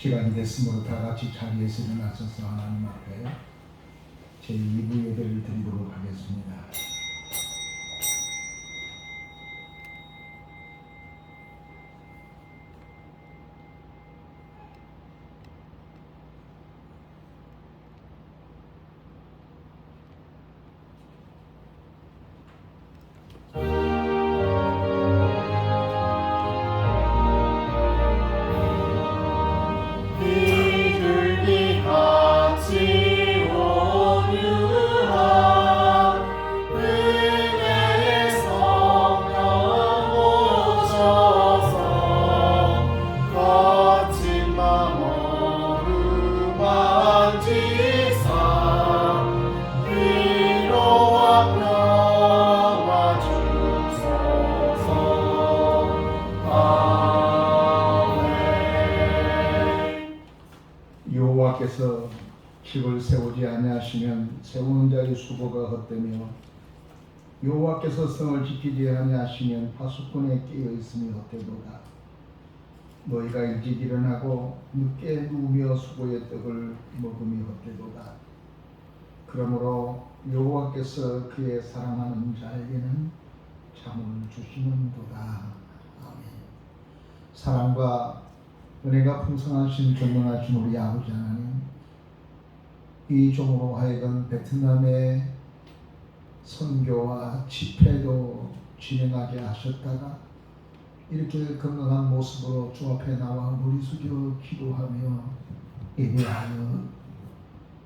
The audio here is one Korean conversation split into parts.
시간이 됐으므로 다 같이 자리에서 일어나셔서 하나님 앞에 제2부 예배를 드리도록 하겠습니다. 여호와께서 집을 세우지 아니하시면 세우는 자의 수고가 헛되며 여호와께서 성을 지키지 아니하시면 파수꾼에 깨어 있음이 헛되도다. 너희가 일찍 일어나고 늦게 누우며 수고의 떡을 먹음이 헛되도다. 그러므로 여호와께서 그의 사랑하는 자에게는 잠을 주시는도다. 아멘. 사랑과 은혜가 풍성하신 전능하신 우리 아버지 하나님, 이 종으로 하여금 베트남의 선교와 집회도 진행하게 하셨다가 이렇게 건강한 모습으로 주 앞에 나와 머리 숙여 기도하며 예배하여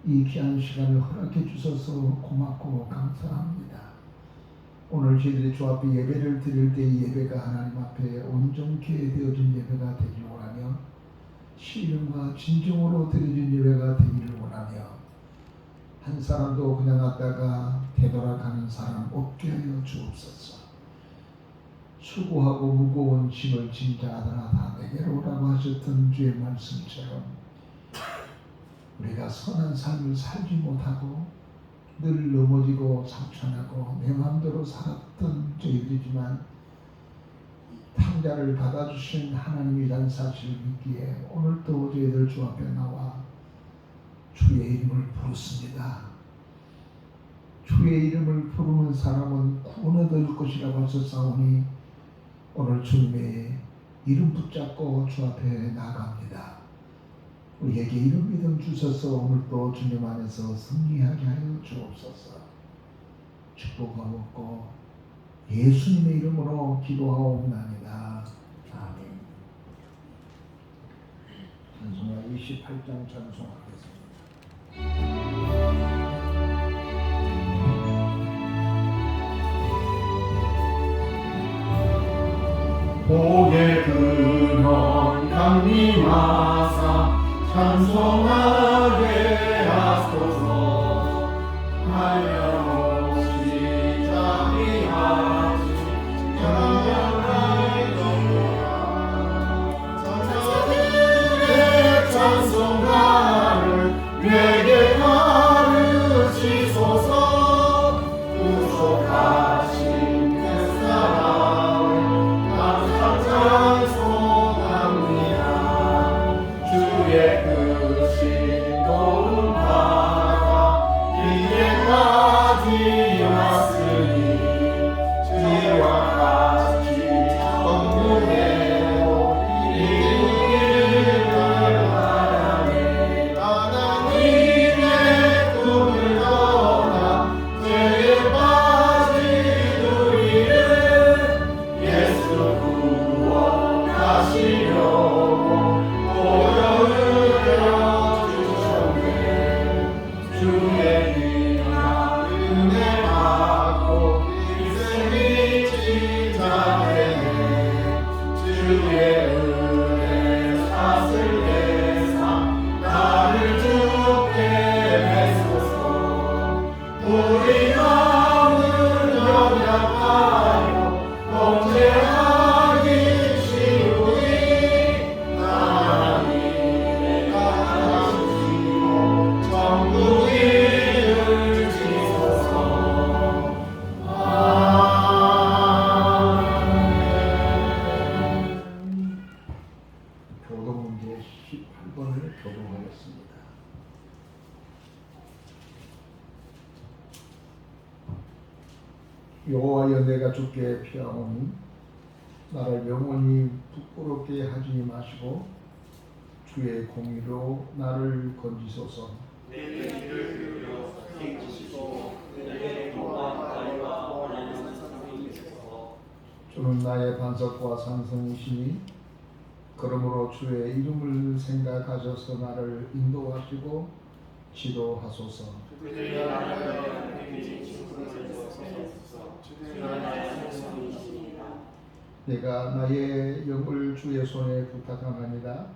이 귀한 시간을 허락해 주셔서 고맙고 감사합니다. 오늘 저희들이 주 앞에 예배를 드릴 때 이 예배가 하나님 앞에 온전케 되어진 예배가 되기를 원하며 신령과 진정으로 드려진 예배가 되기를 원하며 한 사람도 그냥 왔다가 되돌아가는 사람 없게 하여 주옵소서. 수고하고 무거운 짐을 진 자들아 다 내게로 오라고 하셨던 주의 말씀처럼 우리가 선한 삶을 살지 못하고 늘 넘어지고 상처나고 내 마음대로 살았던 저희들이지만 탕자를 받아주신 하나님이라는 사실을 믿기에 오늘도 저희들 주 앞에 나와 주의 이름을 부르습니다. 주의 이름을 부르는 사람은 구원 얻을 것이라고 하셨사오니 오늘 주님의 이름 붙잡고 주 앞에 나갑니다. 우리에게 이런 믿음 주셔서 오늘도 주님 안에서 승리하게 하여 주옵소서. 축복하옵고 예수님의 이름으로 기도하옵나이다. 아멘. 찬송가 28장 찬송하겠습니다. 복의 근원 강림하사 찬송하게 하소서. 하염없이 자비하시 영원하리로다. 천사들의 찬송가를 내게 가르치소서. 구속하신 그 사랑을 찬송합니다. 주의 크신 도움 받아 이제까지 왔으니 주와 같이 성령으로 이루기를 바라네. 6번을 교독하겠습니다. 여호와여, 내가 주께 피하오니 나를 영원히 부끄럽게 하지 마시고 주의 공의로 나를 건지소서. 내게 귀를 기울여 행지시고 내게 영광과 원하는 사랑이 주소서. 주는 나의 반석과 산성이시니 그러므로 주의 이름을 생각하셔서 나를 인도하시고 지도하소서. 그들이 나를 행지 친구를 주소서. 주는 나의 생명이시니라. 내가 나의 영을 주의 손에 부탁하나이다.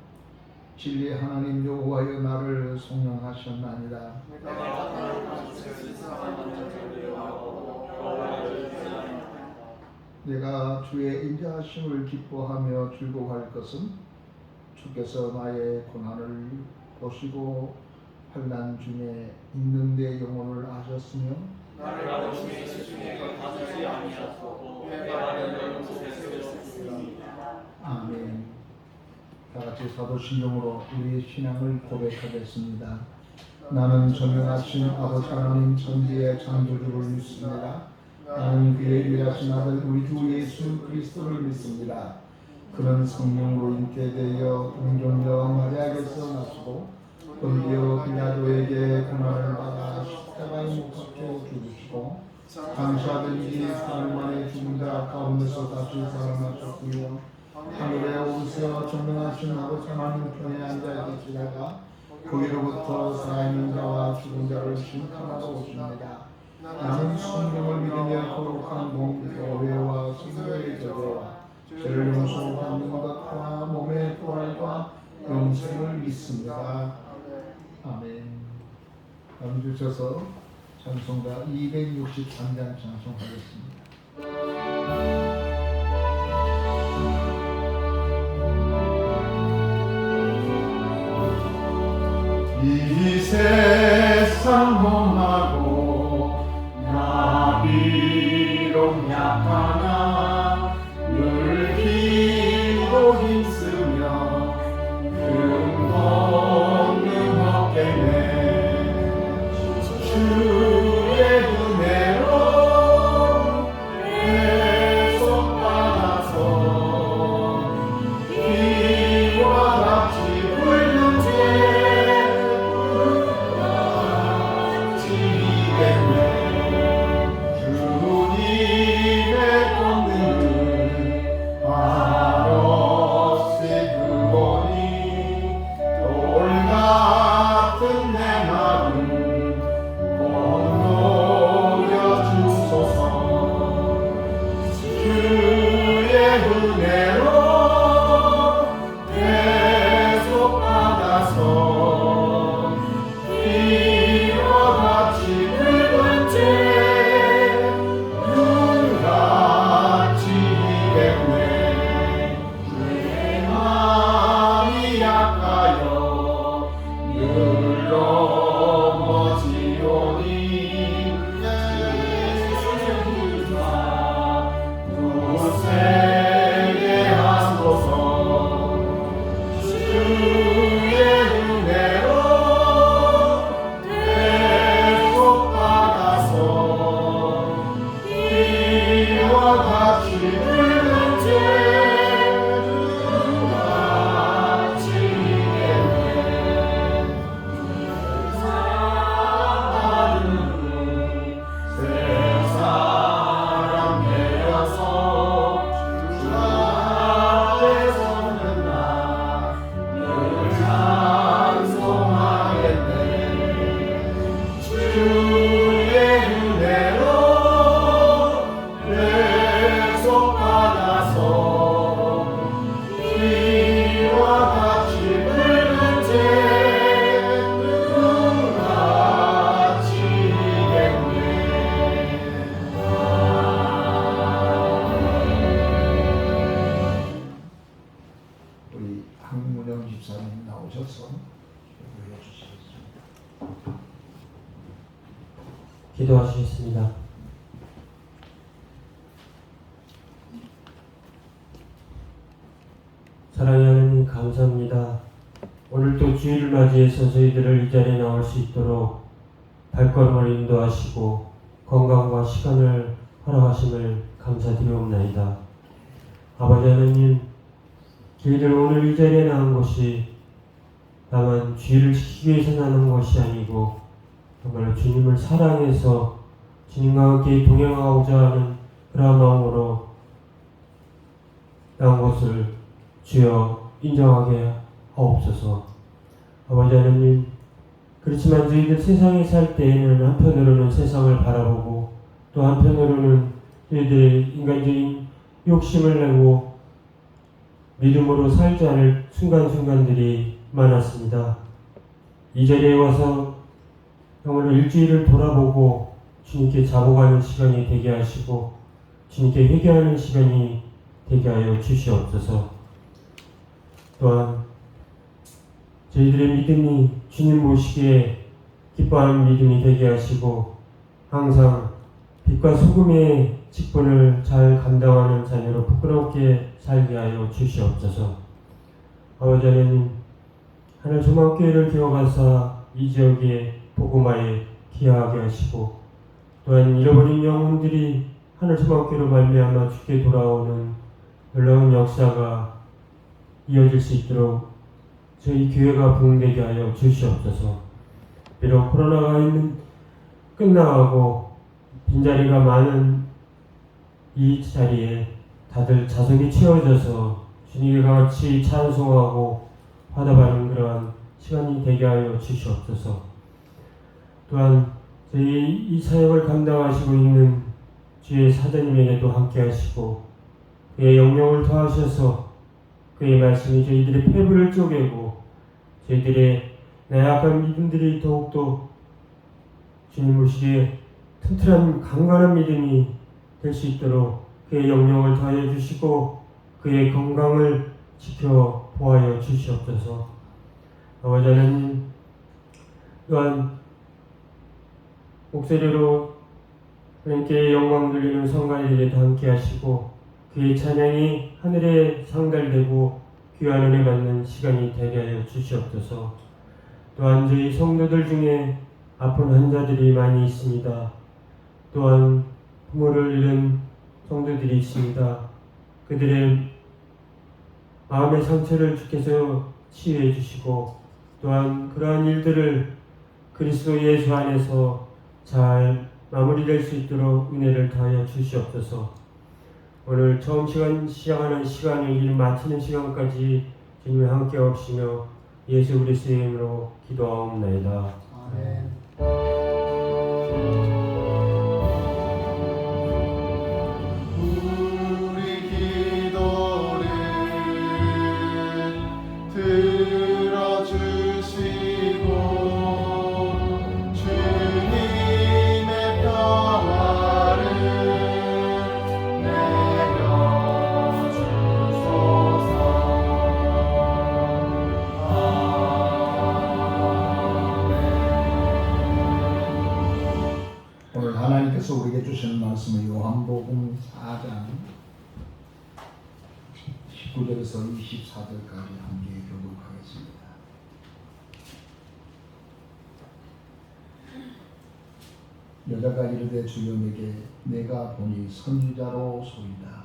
진리 하나님 여호와여, 나를 성령하셨나이다. 내가 하나님과 주의 사랑하는 자를 위하고 여호와를 찬양하나이다. 내가 주의 인자하심을 기뻐하며 즐거워할 것은 주께서 나의 고난을 보시고 환난 중에 있는 내 영혼을 아셨으며 나를 중에 시중에 가두지 아니하셨고 내 발을 넓은 곳에 세우셨습니다. 아멘. 다같이 사도신경으로 우리의 신앙을 고백하겠습니다. 나는 전능하신 아버지 하나님 천지의 창조주를 믿습니다. 나는 그의 유일하신 아들 우리 주 예수 그리스도를 믿습니다. 그는 성령으로 잉태되어 동정녀 마리아에게서 나시고 본디오 빌라도에게 고난을 받아 십자가에 못 박혀 죽으시고 장사된 지 사흘 만에 죽은 자 가운데서 다시 살아나셨으며 하늘에 오르셔 전능하신 아버지 하나님 편에 앉아 계시다가 거기로부터 살아있는 자와 죽은 자를 심판하러 오십니다. 나는 성령을 믿으며 거룩한 몸 교회와 성도의 교제와 죄를 용서받는 것과 몸의 부활과 영생을 믿습니다. 아멘. 다음 주셔서 찬송가 263장 찬송하겠습니다. 이 세상 험하고 나 비록 약하나 늘 힘도 힘쓰며 근본은 없겠네. 주의 은혜로 배속받아서 비와 같이 불는 죄 주님의 권능은 한없이 크거니 돌 같은 내 마음 건너려 주소서. 주의 은혜로 배속받아서 비와 같이 붉은 죄 눈같이 이겠네. 내 마음이 약하여 늘 넘어지오니 예수님과 굳세게 하소서. 주의 은혜로 배속받아서 비와 같이 붉은 죄 눈같이 이겠네. 사랑하는 새 사람 되어서 주 앞에 서는 나 늘 찬송하겠네. 주의 은혜로 배속받아서 비와 같이 붉은 죄 눈같이 이겠네. 우리 황문영 집사님 나오셔서 기도해 주시겠습니다. 기도하시겠습니다. 사랑하는 하나님 감사합니다. 오늘 또 주일을 맞이해서 저희들을 이 자리에 나올 수 있도록 발걸음을 인도하시고 건강과 시간을 허락하심을 감사드리옵나이다. 아버지 하나님, 저희들 오늘 이 자리에 나온 것이 다만 주의를 지키기 위해서 나는 것이 아니고 정말로 주님을 사랑해서 주님과 함께 동행하고자 하는 그런 마음으로 나온 것을 주여 인정하게 하옵소서. 아버지 하나님, 그렇지만 저희들 세상에 살 때에는 한편으로는 세상을 바라보고 또 한편으로는 저희들의 인간적인 욕심을 내고 믿음으로 살지 않을 순간순간들이 많았습니다. 이 자리에 와서 정말로 일주일을 돌아보고 주님께 자복하는 시간이 되게 하시고 주님께 회개하는 시간이 되게 하여 주시옵소서. 또한 저희들의 믿음이 주님 보시기에 기뻐하는 믿음이 되게 하시고 항상 빛과 소금의 직분을 잘 감당하는 자녀로 부끄럽게 살게 하여 주시옵소서. 아버지 하나님, 하늘 소망교회를 기억하사 이 지역에 복음화에 기여하게 하시고 또한 잃어버린 영혼들이 하늘 소망교회로 말미암아 주께 돌아오는 놀라운 역사가 이어질 수 있도록 저희 교회가 부흥되게 하여 주시옵소서. 비록 코로나가 끝나가고 빈자리가 많은 이 자리에 다들 자석이 채워져서 주님과 같이 찬송하고 화답하는 그러한 시간이 되게 하여 주시옵소서. 또한 저희 이 사역을 감당하시고 있는 주의 사장님에게도 함께 하시고 그의 영령을 더하셔서 그의 말씀이 저희들의 폐부를 쪼개고 저희들의 나약한 믿음들이 더욱더 주님 보시기에 튼튼한 강건한 믿음이 될 수 있도록 그의 영령을 더하여 주시고 그의 건강을 지켜 보하여 주시옵소서. 아버지 하나님, 또한 목소리로 하나님께 영광 돌리는 성가일에도 함께 하시고 그의 찬양이 하늘에 상달되고 귀한 은혜 받는 시간이 되게 하여 주시옵소서. 또한 저희 성도들 중에 아픈 환자들이 많이 있습니다. 또한 부모를 잃은 성도들이 있습니다. 그들의 마음의 상처를 주께서 치유해 주시고 또한 그러한 일들을 그리스도 예수 안에서 잘 마무리될 수 있도록 은혜를 더하여 주시옵소서. 오늘 처음 시작하는 시간을 일 마치는 시간까지 주님이 함께 하시며 예수 그리스도의 이름으로 기도하옵나이다. 아멘. 우리 기도를 들어주시고 주님의 평화를 내려주소서. 오늘 하나님께서 우리에게 주시는 말씀은 요한복음 4장 19절에서 24절까지 함께 교독하겠습니다. 여자가 이르되 주여 내게 내가 보니 선지자로 소이다.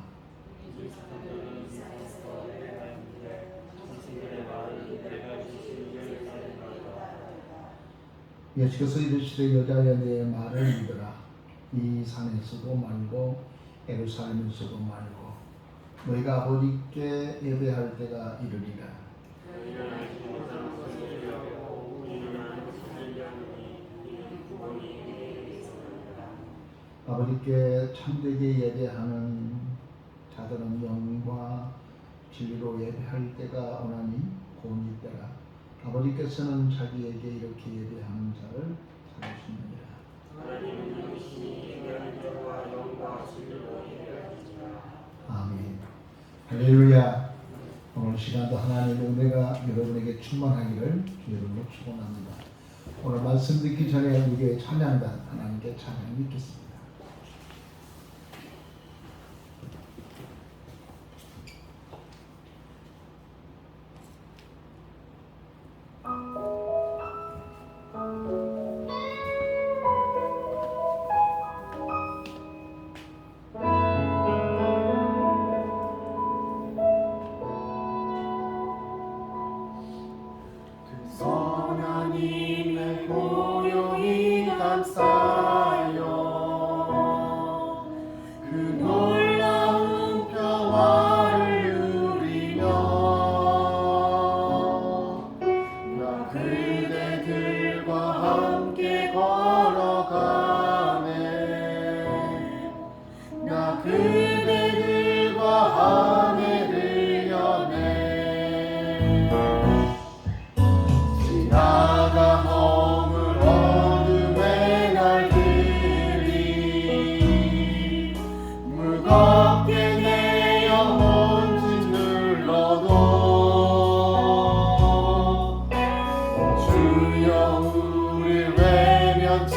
예수께서 이르시되 여자여 내 말을 믿으라. 이 산에서도 말고 예루살렘에서도 말고 너희가 아버지께 예배할 때가 이르리라. 아버지께 참되게 예배하는 자들은 영과 진리로 예배할 때가 오나니 곧 이때라. 아버지께서는 자기에게 이렇게 예배하는 자를 찾으시느니라. 아멘. 할렐루야. 오늘 시간도 하나님의 은혜가 여러분에게 충만하기를 주님으로 축원합니다. 오늘 말씀 듣기 전에 우리의 찬양단 하나님께 찬양 믿겠습니다. 하나님을 고요히 감싸요 그 놀라운 평화를 누리며 나 그대들과 함께 걸어가네 나 그대들과 하늘을 여네 지나가 허물 어둠의 날들이 무겁게 내 영혼 짓눌러도 주여 우릴 외면치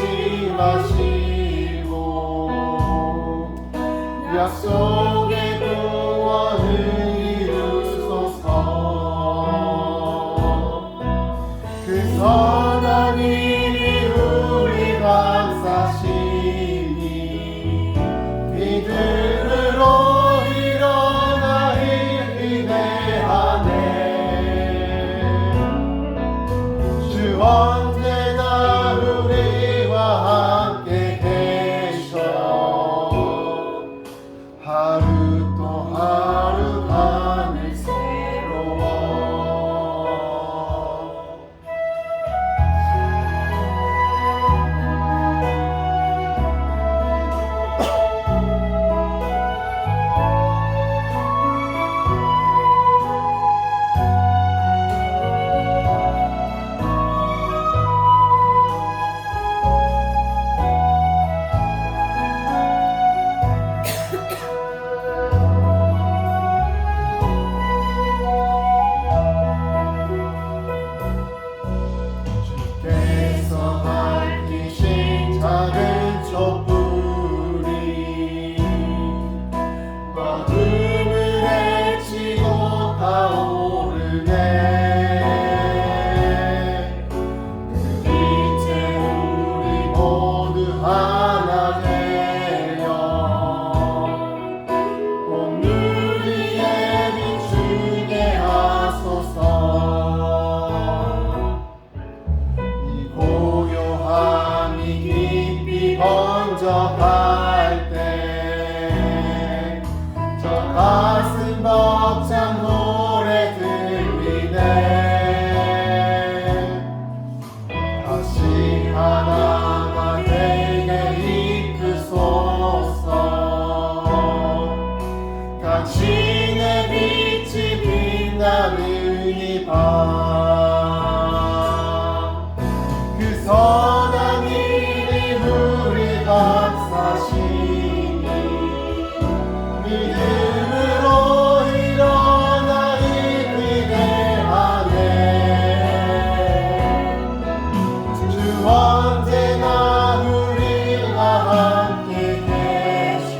마시고 약속의 구원을 이루소서 그 선한 일이 우리 감싸시니 믿음으로 일어나 일기대하네 주 언제나 우리와 함께 계셔 하루 또 하루 하늘 새로워 주께서 밝히신 작은 촛불이 어둠을 헤치고 타오르네 그 빛에 우리 모두 하나 되어 오늘 위에 비추게 하소서 이 고요함이 깊이 번져갈 때 저 가슴 벅찬 노래 들리네 다시 하나가 되게 이끄소서 당신의 빛이 빛나는 이 밤 그 선한 일이 우리 감싸시니 믿음으로 일어나 일기대하네 주 언제나 우리와 함께 계셔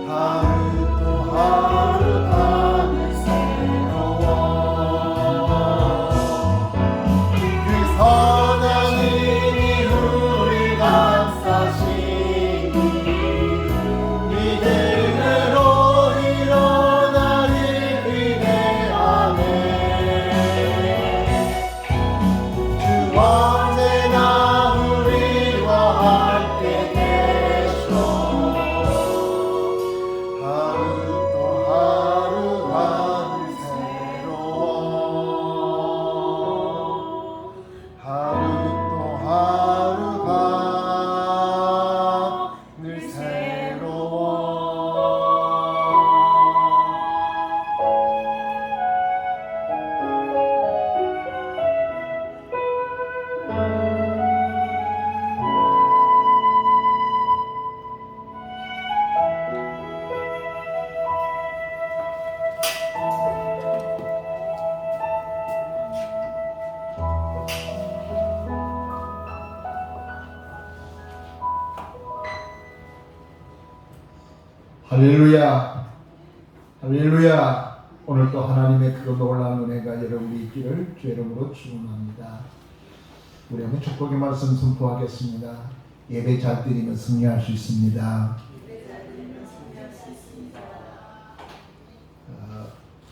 하루 또 하루 하늘 새로워 그 선한 일이 우리 감싸시니 믿음으로 일어나 일기대하네 주 언제나 우리와 함께 계셔 하루 또 하루 하늘 새로워 하루 또 하루가 늘 새로워 할렐루야 할렐루야 오늘 또 하나님의 그 놀라운 은혜가 여러분이 있기를 주 이름으로 축원합니다. 우리 한번 축복의 말씀 선포하겠습니다. 예배 잘 드리면 승리할 수 있습니다.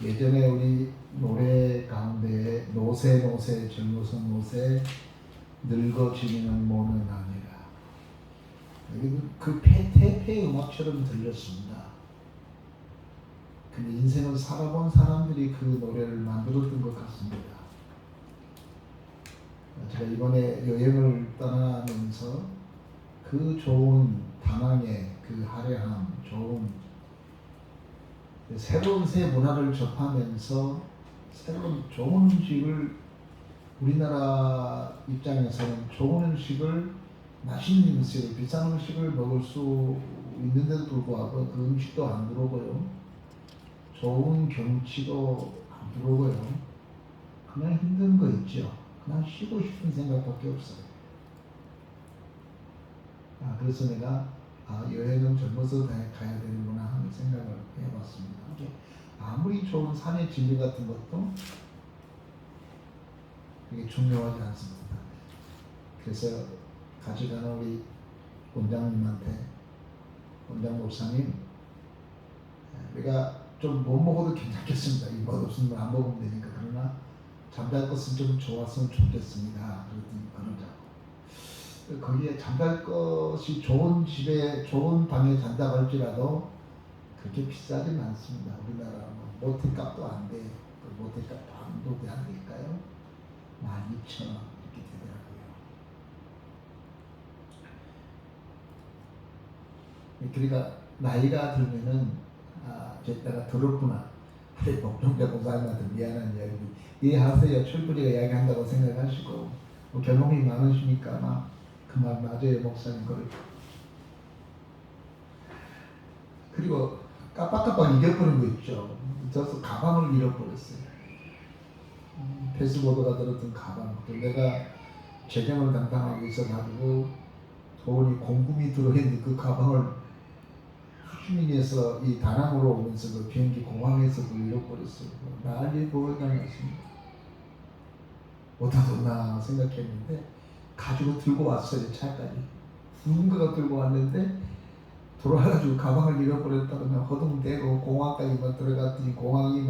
예전에 우리 노래 가운데 노새 노새 젊어서 노새 늙어지는 몸은 아니라 그 태페 음악처럼 들렸습니다. 근데 인생을 살아본 사람들이 그 노래를 만들었던 것 같습니다. 제가 이번에 여행을 떠나면서 그 좋은 다낭의 그 화려함, 좋은 새로운 새 문화를 접하면서 새로운 좋은 음식을 우리나라 입장에서는 좋은 음식을 맛있는 음식을 비싼 음식을 먹을 수 있는데도 불구하고 그 음식도 안 들어오고요. 좋은 경치도 안 들어오고요. 그냥 힘든 거 있죠. 그냥 쉬고 싶은 생각밖에 없어요. 그래서 내가 여행은 젊어서 가야 되는구나 하는 생각을 해봤습니다. 아무리 좋은 산의 진리 같은 것도 그게 중요하지 않습니다. 그래서 같이 가는 우리 원장님한테 원장 목사님, 우리가 좀 못 먹어도 괜찮겠습니다. 이 맛없으면 안 먹으면 되니까. 그러나 잠잘 것은 좀 좋았으면 좋겠습니다. 그랬더니 그러자고. 거기에 잠잘 것이 좋은 집에 좋은 방에 잔다고 할지라도 그렇게 비싸진 않습니다. 우리나라 모텔값도 안 돼. 모텔값 반도 안 될까요? 12,000원 이렇게 되더라고요. 그러니까 나이가 들면은 제가 더럽구나. 목동자 목사님한테 미안한 이야기 이해하세요. 철부리가 이야기한다고 생각하시고 경험이 많으시니까 그 말 맞아요. 목사님 그걸. 그리고 깜빡깜빡 잊어버린 거 있죠. 저서 가방을 잃어버렸어요. 패스보드가 들었던 가방. 내가 재정을 담당하고 있어가지고 돈이 공금이 들어있는 그 가방을 수민에서 이 다낭으로 오면서 그 비행기 공항에서도 잃어버렸어요. 난리 보여다녔습니다. 어디다 뒀나 생각했는데 가지고 들고 왔어요. 차까지. 누군가가 들고 왔는데 돌아가지고 가방을 잃어버렸다 그러면 허둥대고 공항까지만 들어갔더니 공항에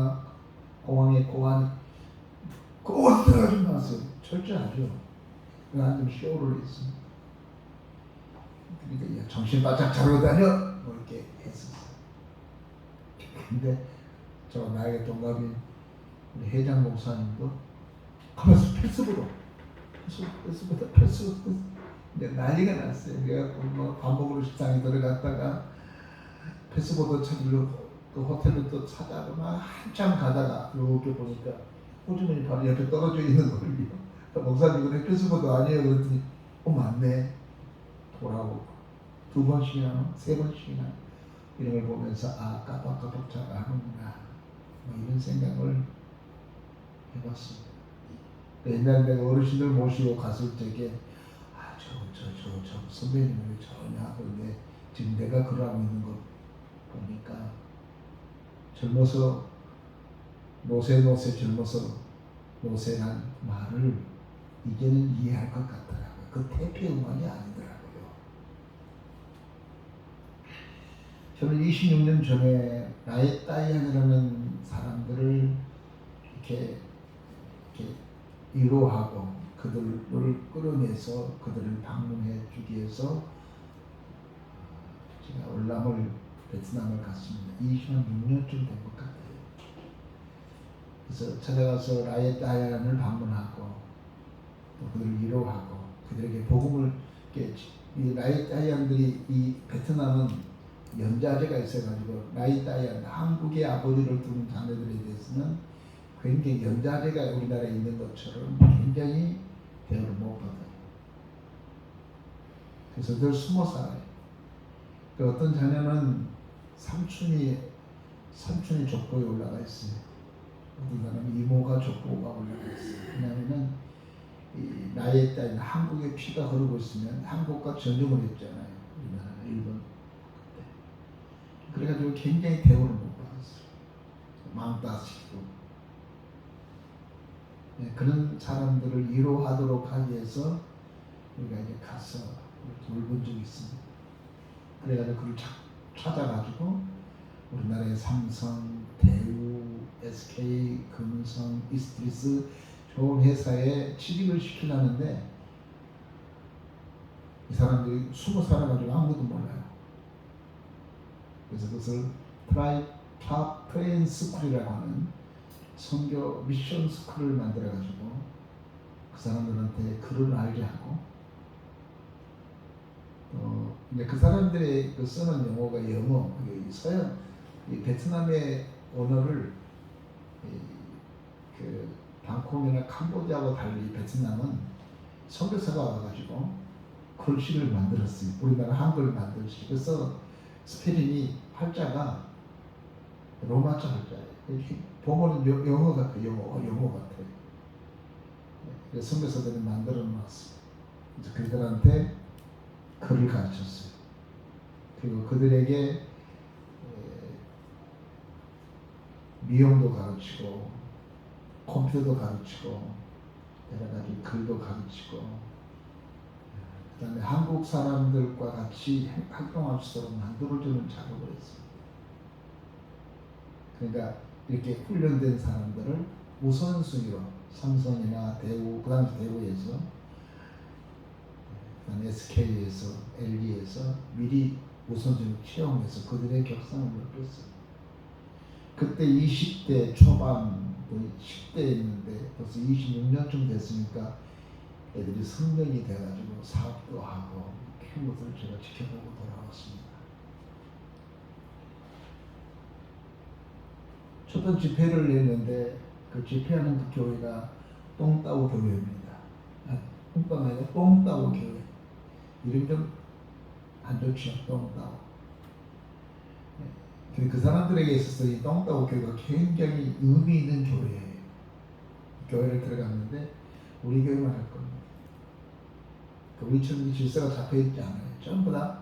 공안이 어디 들어가지 마세요. 철저하죠. 그냥 좀 쇼를 했습니다. 그러니까 정신 바짝 차리고 다녀 뭐 이렇게 했었어요. 근데 저 나에게 동갑인 우리 회장 목사님도 가면서 패스보다 이제 난리가 났어요. 그래갖고 밥 먹으러 식당에 들어갔다가 패스보드 찾으러 또 호텔을 또 찾아가 막 한참 가다가 이렇게 보니까 호주머니 바로 옆에 떨어져 있는 거예요. 목사님 그래 패스보드 아니에요. 그랬더니 맞네. 돌아오고 2번씩이나 3번씩이나 이런 걸 보면서 깜빡깜빡 잘 하는구나 이런 생각을 해봤습니다. 옛날에 내가 어르신들 모시고 갔을 적에 저 선배님을 전혀 하고 있는데 지금 내가 그러고 있는 거 보니까 젊어서 노새 젊어서 노새란 말을 이제는 이해할 것 같더라고요. 그 태페 음악이 아니더라고요. 저는 26년 전에 라엣 다이안이라는 사람들을 이렇게 위로하고 그들을 끌어내서 그들을 방문해 주기 위해서 제가 월남을 베트남을 갔습니다. 26년쯤 된 것 같아요. 그래서 찾아가서 라엣 다이안을 방문하고 또 그들을 위로하고 그들에게 복음을 이 라엣 다이안들이 이 베트남은 연자제가 있어가지고 라엣 다이안 한국의 아버지를 둔 자녀들에 대해서는 굉장히 연자제가 우리나라에 있는 것처럼 굉장히 대우를 못 받아요. 그래서 늘 숨어 살아요. 그 어떤 자녀는 삼촌이 족보에 올라가 있어요. 어떤 사람은 이모가 족보가 올라가 있어요. 왜냐하면 이 나이에 따른 한국의 피가 흐르고 있으면 한국과 전쟁을 했잖아요. 우리나라 일본 그때. 그래가지고 굉장히 대우를 못 받았어요. 망따시키고. 그런 사람들을 위로하도록 하기 위해서 우리가 이제 가서 돌본 적이 있습니다. 그래가지고 그를 찾아가지고 우리나라의 삼성, 대우, SK 금성 이스트리스 좋은 회사에 취직을 시키려는데 이 사람들이 숨어 살아가지고 아무것도 몰라요. 그래서 그것을 트라이파프레인 스쿨이라고 하는 선교 미션 스쿨을 만들어가지고 그 사람들한테 글을 알게 하고 이제 그 사람들의 그 쓰는 용어가 영어, 서양 이 베트남의 언어를 그 방콕이나 캄보디아와 달리 베트남은 선교사가 와가지고 글씨를 만들었어요. 우리나라 한글 만들었어요. 그래서 스페링이 활자가 로마자 활자예요. 이렇게 보면은 영어 같아, 영어 같아. 그래서 선교사들이 만들어 놨어요. 그래서 그들한테 글을 가르쳤어요. 그리고 그들에게 미용도 가르치고 컴퓨터도 가르치고 여러 가지 글도 가르치고 그 다음에 한국 사람들과 같이 활동할 수 있도록 만들어주는 작업을 했습니다. 그러니까 이렇게 훈련된 사람들을 우선순위로 삼성이나 대우, 그 당시 대우에서 그 다음에 SK에서 LG에서 미리 우선순위로 채용해서 그들의 격상을 높였어요. 그때 20대 초반, 10대였는데 벌써 26년쯤 됐으니까 애들이 성년이 돼가지고 사업도 하고 키운 것을 제가 지켜보고 돌아왔습니다. 첫 집회를 냈는데 그 집회하는 그 교회가 똥따오 교회입니다. 똥따오 아니라 똥따오 교회. 이름이 좀 안 좋죠. 똥따오. 그 사람들에게 있어서 이 똥따오 교회가 굉장히 의미 있는 교회예요. 교회를 들어갔는데 우리 교회만 할 겁니다. 우리처럼 질서가 잡혀있지 않아요. 전부 다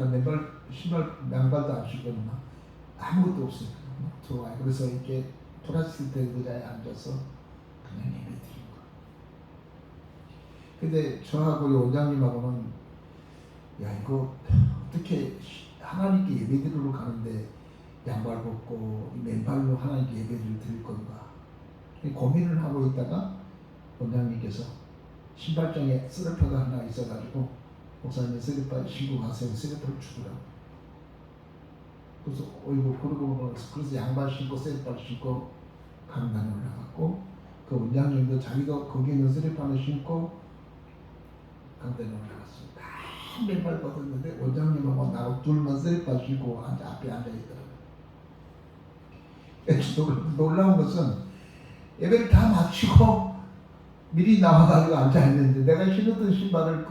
맨발, 신발, 양발도 안 신고 아무것도 없어요. 들어와요. 그래서 이렇게 플라스틱 된 의자에 앉아서 그냥 예배 드리는 거예요. 근데 저하고 이 원장님하고는 야 이거 어떻게 하나님께 예배 드리러 가는데 양발 벗고 맨발로 하나님께 예배를 드릴 건가 고민을 하고 있다가 원장님께서 신발장에 슬리퍼가 하나 있어가지고 목사님 슬리퍼 신고 가세요. 슬리퍼를 주더라고요. 그래서 어이구 그러고 그래서 양발 신고 슬리퍼를 신고 강단에 올라갔고 그 원장님도 자기도 거기 있는 슬리퍼를 신고 강단에 올라갔어요. 다 맨발 벗었는데 원장님하고 나하고 둘만 슬리퍼 신고 앞에 앉아있더라고요. 놀라운 것은 예배를 다 마치고 미리 나와가지고 앉아있는데 내가 신었던 신발을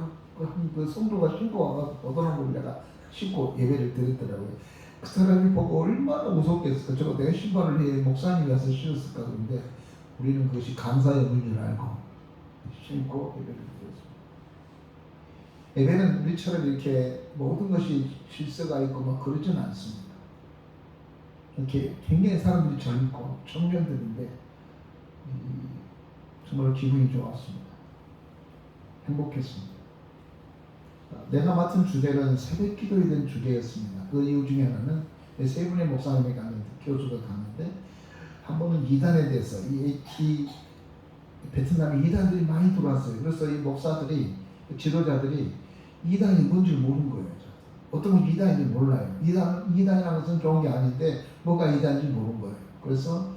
그 성도가 신고 와서 보더란 걸 내가 신고 예배를 드렸더라고요. 그 사람이 보고 얼마나 무섭겠을까. 저거 내가 신발을 해 목사님이 와서 신었을까. 그런데 우리는 그것이 감사의 의미인 줄 알고 신고 예배를 드렸습니다. 예배는 우리처럼 이렇게 모든 것이 질서가 있고 막 그러진 않습니다. 이렇게 굉장히 사람들이 젊고 청년들인데 정말 기분이 좋았습니다. 행복했습니다. 내가 맡은 주제는 새벽 기도에 대한 주제였습니다. 그 이유 중에 하나는 세 분의 목사님이 갔는데, 교수가 갔는데 한 번은 이단에 대해서 이 베트남에 이단들이 많이 들어왔어요. 그래서 이 목사들이 지도자들이 이단이 뭔지 모르는 거예요. 어떤 건 이단인지 몰라요. 이단이라는 것은 좋은 게 아닌데 뭐가 이단인지 모르는 거예요. 그래서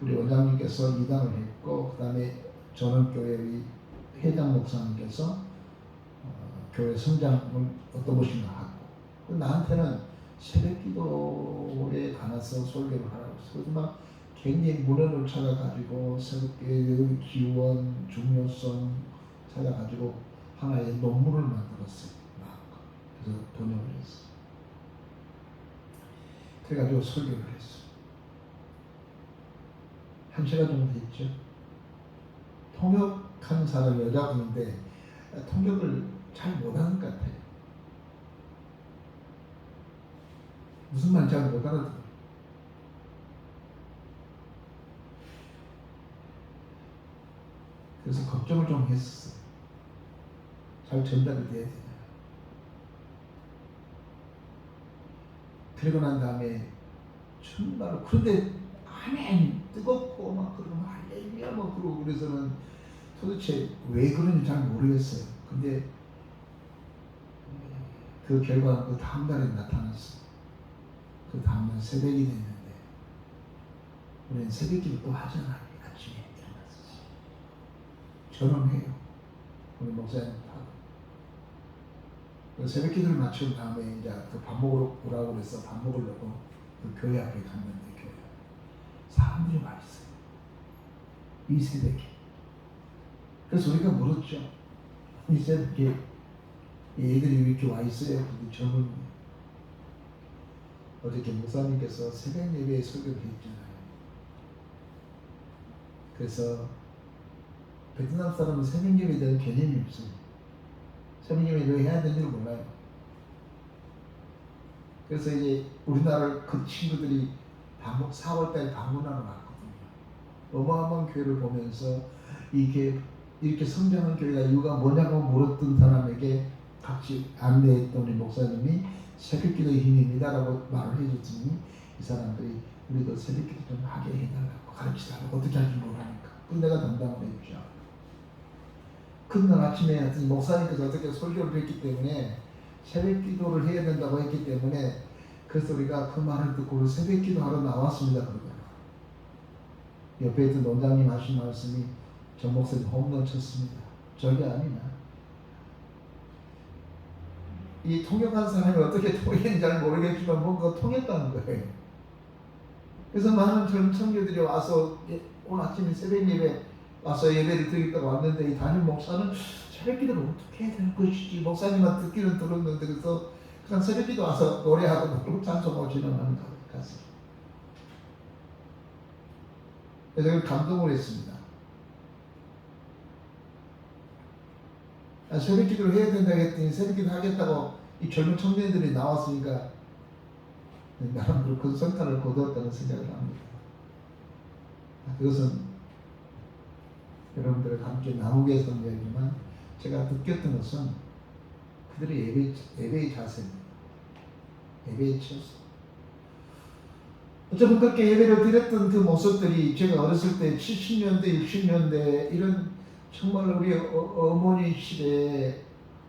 우리 원장님께서 이단을 했고 그 다음에 전원교회의 회장 목사님께서 교회 성장을 어떤 것인가 하고 나한테는 새벽 기도에 관해서 설교를 하라고 했어요. 그래서 막 굉장히 문헌을 찾아가지고 새벽기도의 기원, 중요성 찾아가지고 하나의 논문을 만들었어요. 그래서 번역을 했어요. 그래가지고 설교를 했어요. 1시간 정도 했죠. 통역한 사람 여자분인데 통역을 잘 못하는 것 같아요. 무슨 말인지 잘 못 알아들어요. 그래서 걱정을 좀 했었어요. 잘 전달이 돼야 되나. 그리고 난 다음에 정말로. 그런데 아멘 뜨겁고 막 그러고 할렐루야 막 그러고 그래서는 도대체 왜 그런지 잘 모르겠어요. 근데 그 결과는 그 다음 날에 나타났어요. 그 다음 날 새벽이 됐는데 우리는 새벽기도 또 하잖아요. 아침에 일어나서 저는 해요. 우리 목사님하고 그 새벽기도를 마친 다음에 이제 그 밥 먹으러 오라고 그래서 밥 먹으려고 그 교회 앞에 갔는데 교회 사람들이 많이 있어요. 이 새벽에. 그래서 우리가 물었죠. 이 새벽에 얘들이 왜 이렇게 와 있어요? 근데 젊은 어저께 목사님께서 새벽 예배에 설교를 했잖아요. 그래서 베트남 사람은 새벽 예배에 대한 개념이 없어요. 새벽 예배를 왜 해야 되는지를 몰라요. 그래서 이제 우리나라 그 친구들이 4월달에 방문하러 왔거든요. 어마어마한 교회를 보면서 이게 이렇게 성장한 교회가 이유가 뭐냐고 물었던 사람에게 같이 안내했던 우리 목사님이 새벽기도의 힘입니다라고 말을 해줬더니 이 사람들이 우리도 새벽기도 좀 하게 해달라고 가르치달라고 어떻게 할지 모르니까 그럼 내가 담당을 해주죠. 그날 아침에 하여튼 목사님께서 어떻게 설교를 했기 때문에 새벽기도를 해야 된다고 했기 때문에 그래서 우리가 그 말을 듣고 새벽기도 하러 나왔습니다. 그러더라고요. 옆에 있던 원장님 하신 말씀이 정 목사님 홈런 쳤습니다. 저게 아니나 이 통역한 사람이 어떻게 통역인지 잘 모르겠지만 뭔가 통했다는 거예요. 그래서 많은 젊은 청교들이 와서 오늘 아침에 새벽 예배 와서 예배를 드리겠다고 왔는데 이 담임 목사는 새벽기도를 어떻게 해야 될 것이지 목사님만 듣기는 들었는데 그래서 그냥 새벽기도 와서 노래하고 그리고 찬송하고 진행하는 것 같았어요. 그래서 감동을 했습니다. 새벽기도를 해야 된다고 했더니 새벽기도 하겠다고 이 젊은 청년들이 나왔으니까 나름대로 그 성과를 거두었다는 생각을 합니다. 그것은 여러분들과 함께 나누기 위해서는 얘기지만 제가 느꼈던 것은 그들의 예배의 자세입니다. 예배의 처소. 어쩌면 그렇게 예배를 드렸던 그 모습들이 제가 어렸을 때 70년대, 60년대 이런 정말 우리 어머니 시대에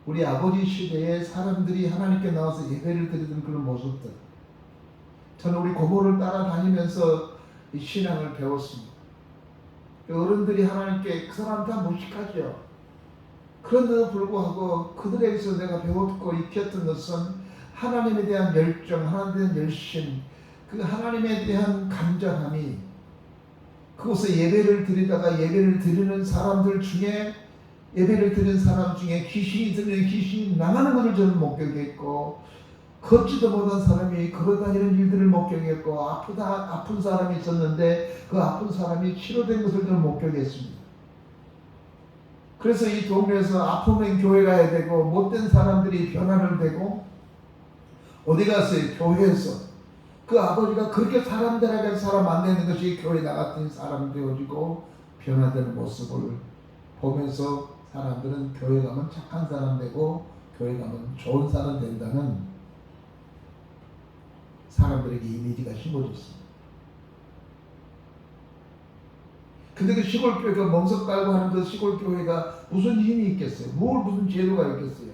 우리 아버지 시대에 사람들이 하나님께 나와서 예배를 드리던 그런 모습들. 저는 우리 고모를 따라다니면서 이 신앙을 배웠습니다. 어른들이 하나님께 그 사람 다 무식하죠. 그런데도 불구하고 그들에게서 내가 배웠고 익혔던 것은 하나님에 대한 열정, 하나님에 대한 열심, 그 하나님에 대한 간절함이 그곳에 예배를 드리다가 예배를 드리는 사람들 중에 예배를 드리는 사람 중에 귀신이 들리는 귀신이 나가는 것을 저는 목격했고 걷지도 못한 사람이 걸어다니는 일들을 목격했고 아픈 사람이 있었는데 그 아픈 사람이 치료된 것을 저는 목격했습니다. 그래서 이 동네에서 아프면 교회 가야 되고 못된 사람들이 변화를 되고 어디 갔어요? 교회에서 그 아버지가 그렇게 사람들에게 사람 안 되는 것이 교회 나갔던 사람 되어지고 변화되는 모습을 보면서 사람들은 교회 가면 착한 사람 되고 교회 가면 좋은 사람 된다는 사람들에게 이미지가 심어졌습니다. 근데 그 시골교회가 멍석 깔고 하는 그 시골교회가 무슨 힘이 있겠어요? 무슨 제도가 있겠어요?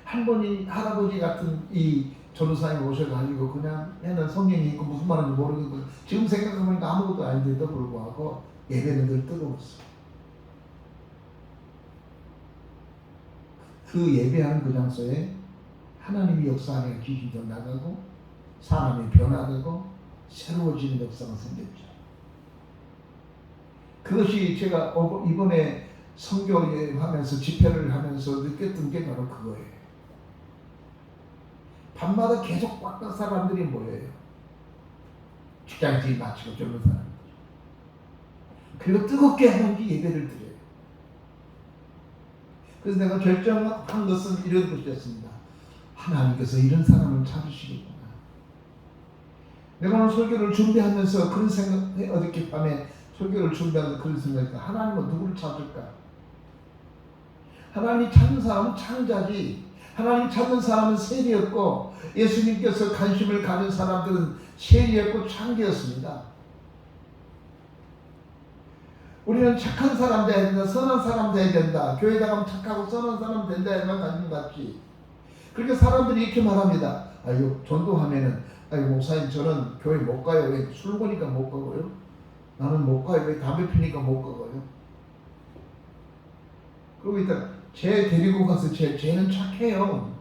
할머니, 할아버지 같은 이 전도사님 오셔가지고 그냥 맨날 성경이 있고 무슨 말인지 모르겠고 지금 생각해보니까 아무것도 아닌데도 불구하고 예배는 늘 뜨거웠어요. 그 예배하는 그 장소에 하나님이 역사하는 귀신도 나가고 사람이 변화되고 새로워지는 역사가 생겼죠. 그것이 제가 이번에 선교하면서 집회를 하면서 느꼈던 게 바로 그거예요. 밤마다 계속 꽉꽉 사람들이 모여요. 직장질 마치고 젊은 사람들. 그리고 뜨겁게 하나님께 예배를 드려요. 그래서 내가 결정한 것은 이런 것이었습니다. 하나님께서 이런 사람을 찾으시겠구나. 내가 오늘 설교를 준비하면서 그런 생각, 어저께 밤에 설교를 준비하면서 그런 생각이 하나님은 누구를 찾을까? 하나님이 찾는 사람은 창자지. 하나님 찾는 사람은 셈이었고 예수님께서 관심을 가진 사람들은 세리였고 창기였습니다. 우리는 착한 사람 돼야 된다, 선한 사람 돼야 된다, 교회 나가면 착하고 선한 사람 된다 이런 관심 같지. 그러니까 사람들이 이렇게 말합니다. 아유, 전도하면은, 아유, 목사님 저는 교회 못 가요. 왜 술 먹으니까 못 가고요? 나는 못 가요. 왜 담배 피니까 못 가고요? 그러고 있다가 쟤 데리고 가서 쟤는 착해요.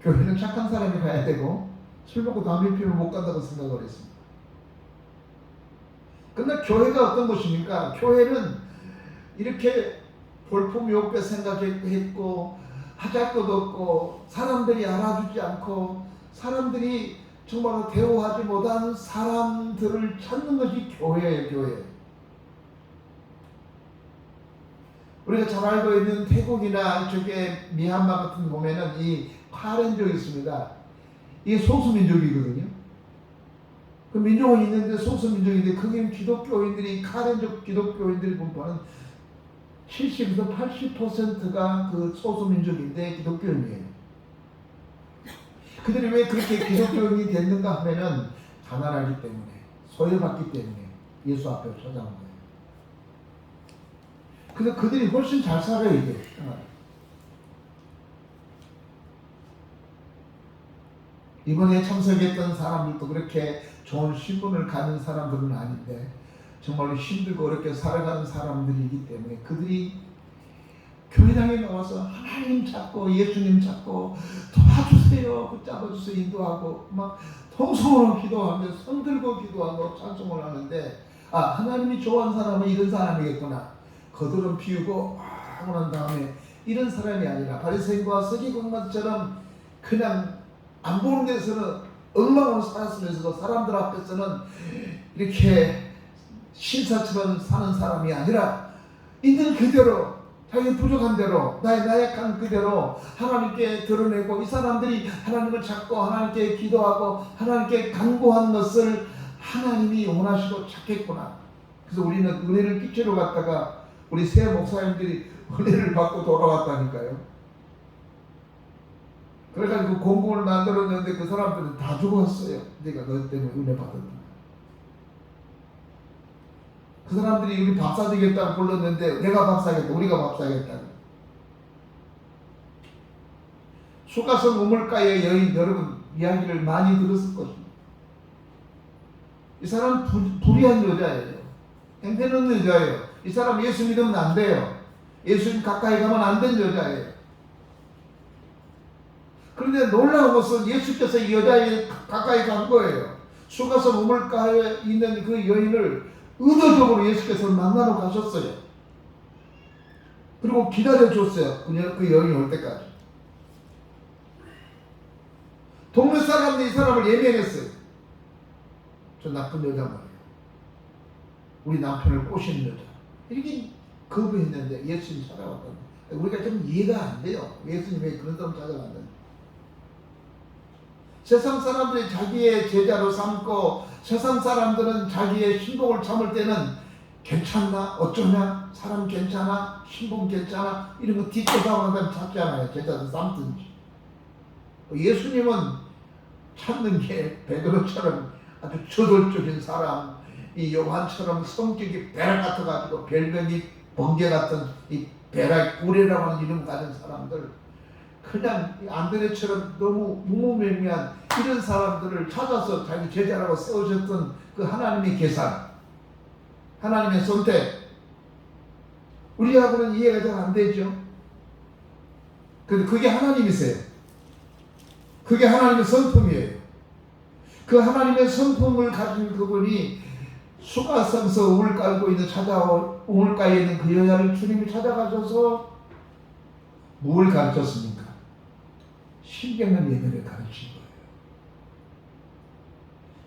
교회는 착한 사람이 가야 되고 술 먹고 담배 피우면 못 간다고 생각을 했습니다. 근데 교회가 어떤 곳입니까? 교회는 이렇게 볼품욕배 생각했고 하잘 것 없고 사람들이 알아주지 않고 사람들이 정말로 대우하지 못하는 사람들을 찾는 것이 교회예요. 교회. 우리가 잘 알고 있는 태국이나 이쪽에 미얀마 같은 데 보면은 이 카렌족이 있습니다. 이게 소수민족이거든요. 그 민족은 있는데 소수민족인데 그게 기독교인들이 카렌족 기독교인들이 보면 70에서 80%가 그 소수민족인데 기독교인이에요. 그들이 왜 그렇게 기독교인이 됐는가 하면은 가난하기 때문에 소외받기 때문에 예수 앞에 찾아온 거예요. 그래서 그들이 훨씬 잘 살아요 이게. 이번에 참석했던 사람들도 그렇게 좋은 신분을 가진 사람들은 아닌데 정말로 힘들고 어렵게 살아가는 사람들이기 때문에 그들이 교회당에 나와서 하나님 찾고 예수님 찾고 도와주세요, 붙잡아주세요 인도하고 막 통성으로 기도하며 손들고 기도하고 찬송을 하는데 하나님이 좋아하는 사람은 이런 사람이겠구나. 거들은 피우고 하고 난 다음에 이런 사람이 아니라 바리새인과 서기관들처럼 그냥 안 보는 데서는 엉망으로 살았으면서도 사람들 앞에서는 이렇게 신사처럼 사는 사람이 아니라 있는 그대로 자기 부족한 대로 나의 나약한 그대로 하나님께 드러내고 이 사람들이 하나님을 찾고 하나님께 기도하고 하나님께 간구한 것을 하나님이 원하시고 찾겠구나. 그래서 우리는 은혜를 끼치러 갔다가 우리 새 목사님들이 은혜를 받고 돌아왔다니까요. 그래가지고 공공을 만들었는데 그 사람들은 다 죽었어요. 내가 너 때문에 은혜 받았다. 그 사람들이 우리 밥 사주겠다고 불렀는데 내가 밥 사겠다, 우리가 밥 사겠다. 수가성 우물가의 여인 여러분 이야기를 많이 들었을 것입니다. 이 사람은 불의한 여자예요. 행패는 여자예요. 이 사람 예수 믿으면 안 돼요. 예수님 가까이 가면 안 된 여자예요. 그런데 놀라운 것은 예수께서 이 여자에 가까이 간 거예요. 수가성 우물가에 있는 그 여인을 의도적으로 예수께서 만나러 가셨어요. 그리고 기다려줬어요. 그 여인이 올 때까지. 동네 사람들이 이 사람을 예매했어요. 저 나쁜 여자 말이에요. 우리 남편을 꼬시는 여자. 이렇게 거부했는데 예수님 찾아왔다는. 우리가 좀 이해가 안 돼요. 예수님 왜 그런 사람 찾아왔는지. 세상 사람들이 자기의 제자로 삼고 세상 사람들은 자기의 신봉을 참을 때는 괜찮나? 어쩌냐? 사람 괜찮아? 신봉 괜찮아? 이런 거 뒷조사하면 찾잖아요. 제자들 삼든지. 예수님은 찾는 게 베드로처럼 아주 저돌적인 사람, 이 요한처럼 성격이 벼락 같아가지고 별명이 번개 같은 이 벼락 꾸레라고 하는 이름 가진 사람들, 그냥 안드레처럼 너무 무모맹맹한 이런 사람들을 찾아서 자기 제자라고 세우셨던 그 하나님의 계산, 하나님의 선택, 우리하고는 이해가 잘 안 되죠. 근데 그게 하나님이세요. 그게 하나님의 성품이에요. 그 하나님의 성품을 가진 그분이 수가성서 우물 깔고 있는 우물가에 있는 그 여자를 주님이 찾아가셔서 뭘 가르쳤습니까? 신경난 예배를 가르친 거예요.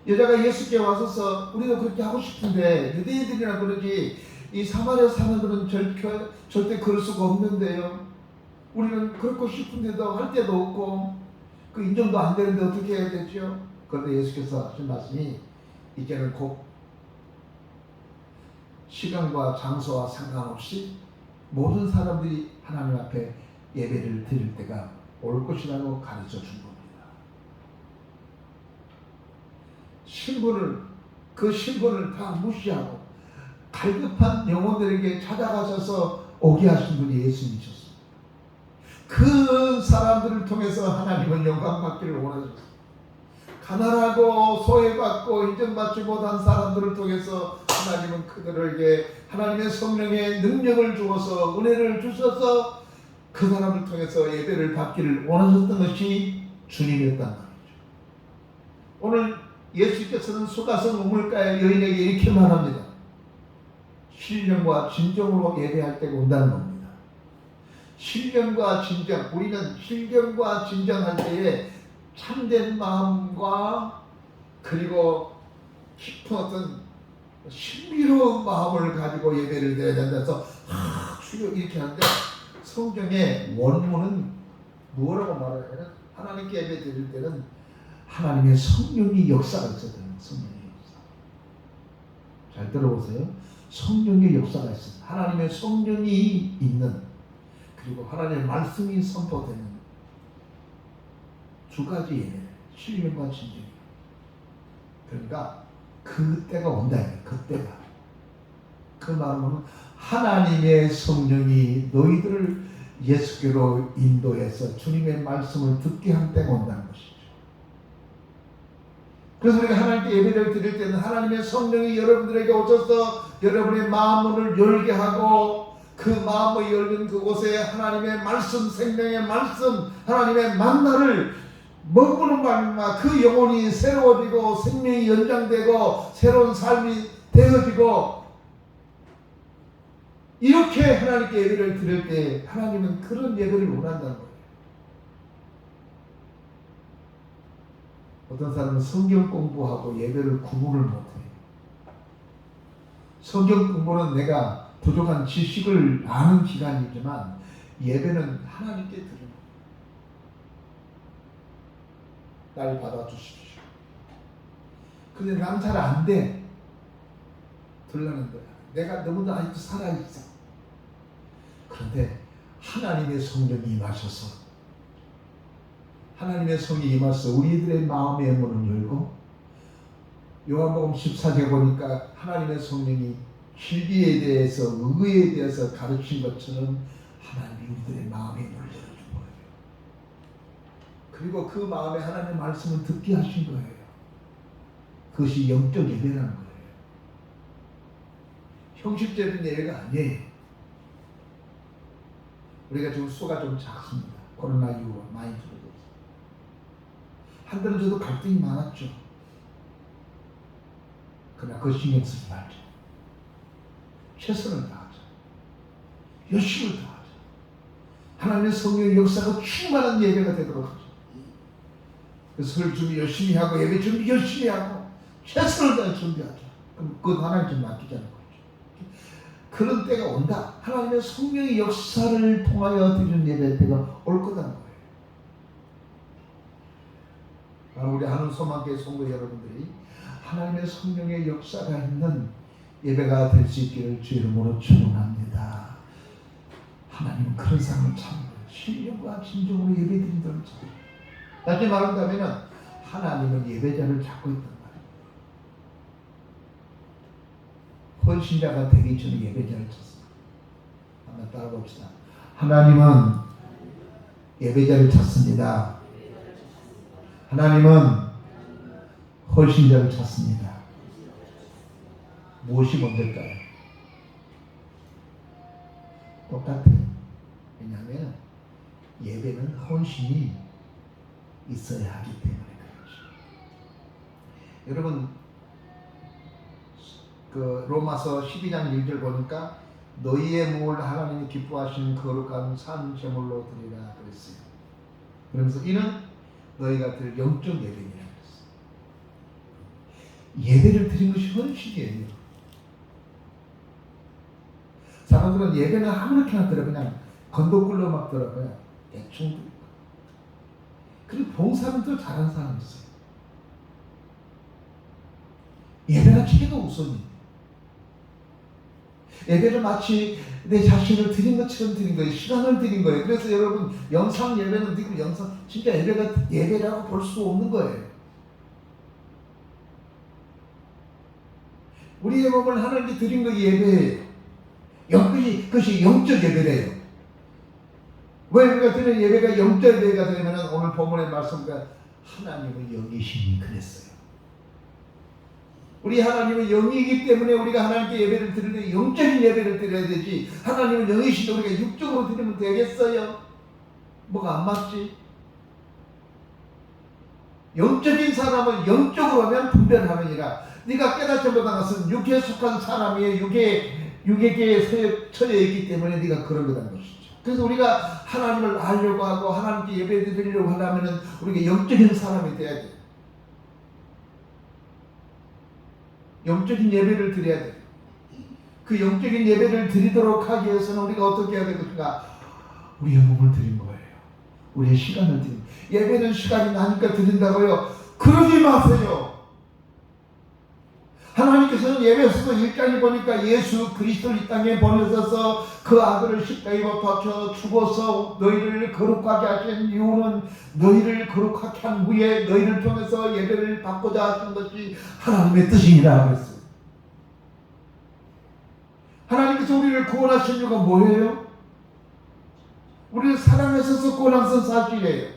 여자가 예수께 와서서 우리도 그렇게 하고 싶은데 유대인들이나 그러지 이 사마리아 사람들은 절대 그럴 수가 없는데요. 우리는 그렇고 싶은데도 할 데도 없고 그 인정도 안 되는데 어떻게 해야 되죠? 그런데 예수께서 하신 말씀이 이제는 곧 시간과 장소와 상관없이 모든 사람들이 하나님 앞에 예배를 드릴 때가 올 것이라고 가르쳐 준 겁니다. 그 신분을 다 무시하고 갈급한 영혼들에게 찾아가셔서 오게 하신 분이 예수님이셨어요. 그 사람들을 통해서 하나님은 영광 받기를 원하셨어요. 가난하고 소외받고 인정받지 못한 사람들을 통해서 하나님은 그들에게 하나님의 성령의 능력을 주어서 은혜를 주셔서 그 사람을 통해서 예배를 받기를 원하셨던 것이 주님이었단 말이죠. 오늘 예수께서는 수가성 우물가의 여인에게 이렇게 말합니다. 신령과 진정으로 예배할 때가 온다는 겁니다. 신령과 진정, 우리는 신령과 진정할 때에 참된 마음과 그리고 깊은 어떤 신비로운 마음을 가지고 예배를 드려야 된다서 주여 이렇게 하는데, 성경의 원문은 뭐라고 말하냐면 하나님께 예배 드릴 때는 하나님의 성령이 역사가 있어야 돼요. 성령의 역사. 잘 들어보세요. 성령의 역사가 있습니다. 하나님의 성령이 있는, 그리고 하나님의 말씀이 선포되는 두 가지 예배, 신령과 진정. 그러니까 그때가 온다. 그때가. 그 말은 하나님의 성령이 너희들을 예수께로 인도해서 주님의 말씀을 듣게 한 때가 온다는 것이죠. 그래서 우리가 하나님께 예배를 드릴 때는 하나님의 성령이 여러분들에게 오셔서 여러분의 마음문을 열게 하고, 그 마음을 열린 그곳에 하나님의 말씀, 생명의 말씀, 하나님의 만나를 먹는 말마 그 영혼이 새로워지고 생명이 연장되고 새로운 삶이 되어지고, 이렇게 하나님께 예배를 드릴 때 하나님은 그런 예배를 원한다는 거예요. 어떤 사람은 성경 공부하고 예배를 구분을 못해요. 성경 공부는 내가 부족한 지식을 아는 기간이지만 예배는 하나님께 드리는 거예요. 날 받아주십시오. 근데 난 잘 안 돼. 들라는 거야. 내가 너무도 아직도 살아있어. 그런데 하나님의 성령이 임하셔서, 하나님의 성이 임하셔서 우리들의 마음의 문을 열고, 요한복음 14장 보니까 하나님의 성령이 진리에 대해서, 의에 대해서 가르친 것처럼 하나님이 우리들의 마음의 문을 열어준 거예요. 그리고 그 마음에 하나님의 말씀을 듣게 하신 거예요. 그것이 영적 예배라는 거예요. 형식적인 예배가 아니에요. 우리가 지금 수가 좀 작습니다. 코로나 이후로 많이 줄어들었어요. 한때는 저도 갈등이 많았죠. 그러나 그거 신경 쓰지 말죠. 최선을 다하자. 열심을 다하자. 하나님의 성령의 역사가 충만한 예배가 되도록 하죠. 그래서 설 준비 열심히 하고 예배 준비 열심히 하고 최선을 다해 준비하자. 그럼 그건 하나님 좀 맡기자는 거죠. 그런 때가 온다. 하나님의 성령의 역사를 통하여 드리는 예배 때가 올 거다는 거예요. 우리 하늘 소망교회 성도 여러분들이 하나님의 성령의 역사가 있는 예배가 될 수 있기를 주 이름으로 축원합니다. 하나님은 그런 삶을 찾는 거예요. 신령과 진정으로 예배드리도록 찾는 거예요. 다시 말한다면 하나님은 예배자를 찾고 있단 말이에요. 헌신자가 되기 전에 예배자를 찾습니다. 한번 따라 봅시다. 하나님은 예배자를 찾습니다. 하나님은 헌신자를 찾습니다. 무엇이 먼저일까요? 똑같아요. 왜냐하면 예배는 헌신이 있어야 하기 때문에 그렇죠. 여러분, 그 로마서 12장 1절 보니까 너희의 몸을 하나님이 기뻐하시는 거룩한 산 제물로 드리라 그랬어요. 그러면서 이는 너희가 드릴 영적 예배니라 그랬어요. 예배를 드린 것이 헌신이에요. 사람들은 예배는 아무렇게나 들어, 그냥 건더굴로 막 들어가요. 대충. 그리고 봉사는 또 잘하는 사람이 있어요. 예배는 최고 우선이에요. 예배를 마치 내 자신을 드린 것처럼 드린 거예요. 시간을 드린 거예요. 그래서 여러분, 영상 예배는 지금 영상 진짜 예배라고 볼 수 없는 거예요. 우리의 몸을 하나님께 드린 거 예배예요. 그것이 영적 예배래요. 왜 우리가 드리는 예배가 영적 예배가 되면 오늘 본문의 말씀과 하나님은 영이시니 그랬어요. 우리 하나님은 영이기 때문에 우리가 하나님께 예배를 드릴 때 영적인 예배를 드려야 되지, 하나님은 영이시니 우리가 육적으로 드리면 되겠어요? 뭐가 안 맞지? 영적인 사람은 영적으로 하면 분별하느니라. 네가 깨닫지 못한 것은 육에 속한 사람이 육에게 처해 있기 때문에 네가 그런 거라는 것이죠. 그래서 우리가 하나님을 알려고 하고 하나님께 예배 드리려고 하려면 우리가 영적인 사람이 돼야 돼요. 영적인 예배를 드려야 돼요. 그 영적인 예배를 드리도록 하기 위해서는 우리가 어떻게 해야 되겠는가? 우리의 몸을 드린 거예요. 우리의 시간을 드린 거예요. 예배는 시간이 나니까 드린다고요? 그러지 마세요. 하나님께서는 예배에서도 1장에 보니까 예수 그리스도를 이 땅에 보내셔서 그 아들을 십자가에 못 박혀 죽어서 너희를 거룩하게 하신 이유는 너희를 거룩하게 한 후에 너희를 통해서 예배를 받고자 하신 것이 하나님의 뜻이니라 그랬어요. 하나님께서 우리를 구원하신 이유가 뭐예요? 우리를 사랑하셔서 구원하신 사실이에요.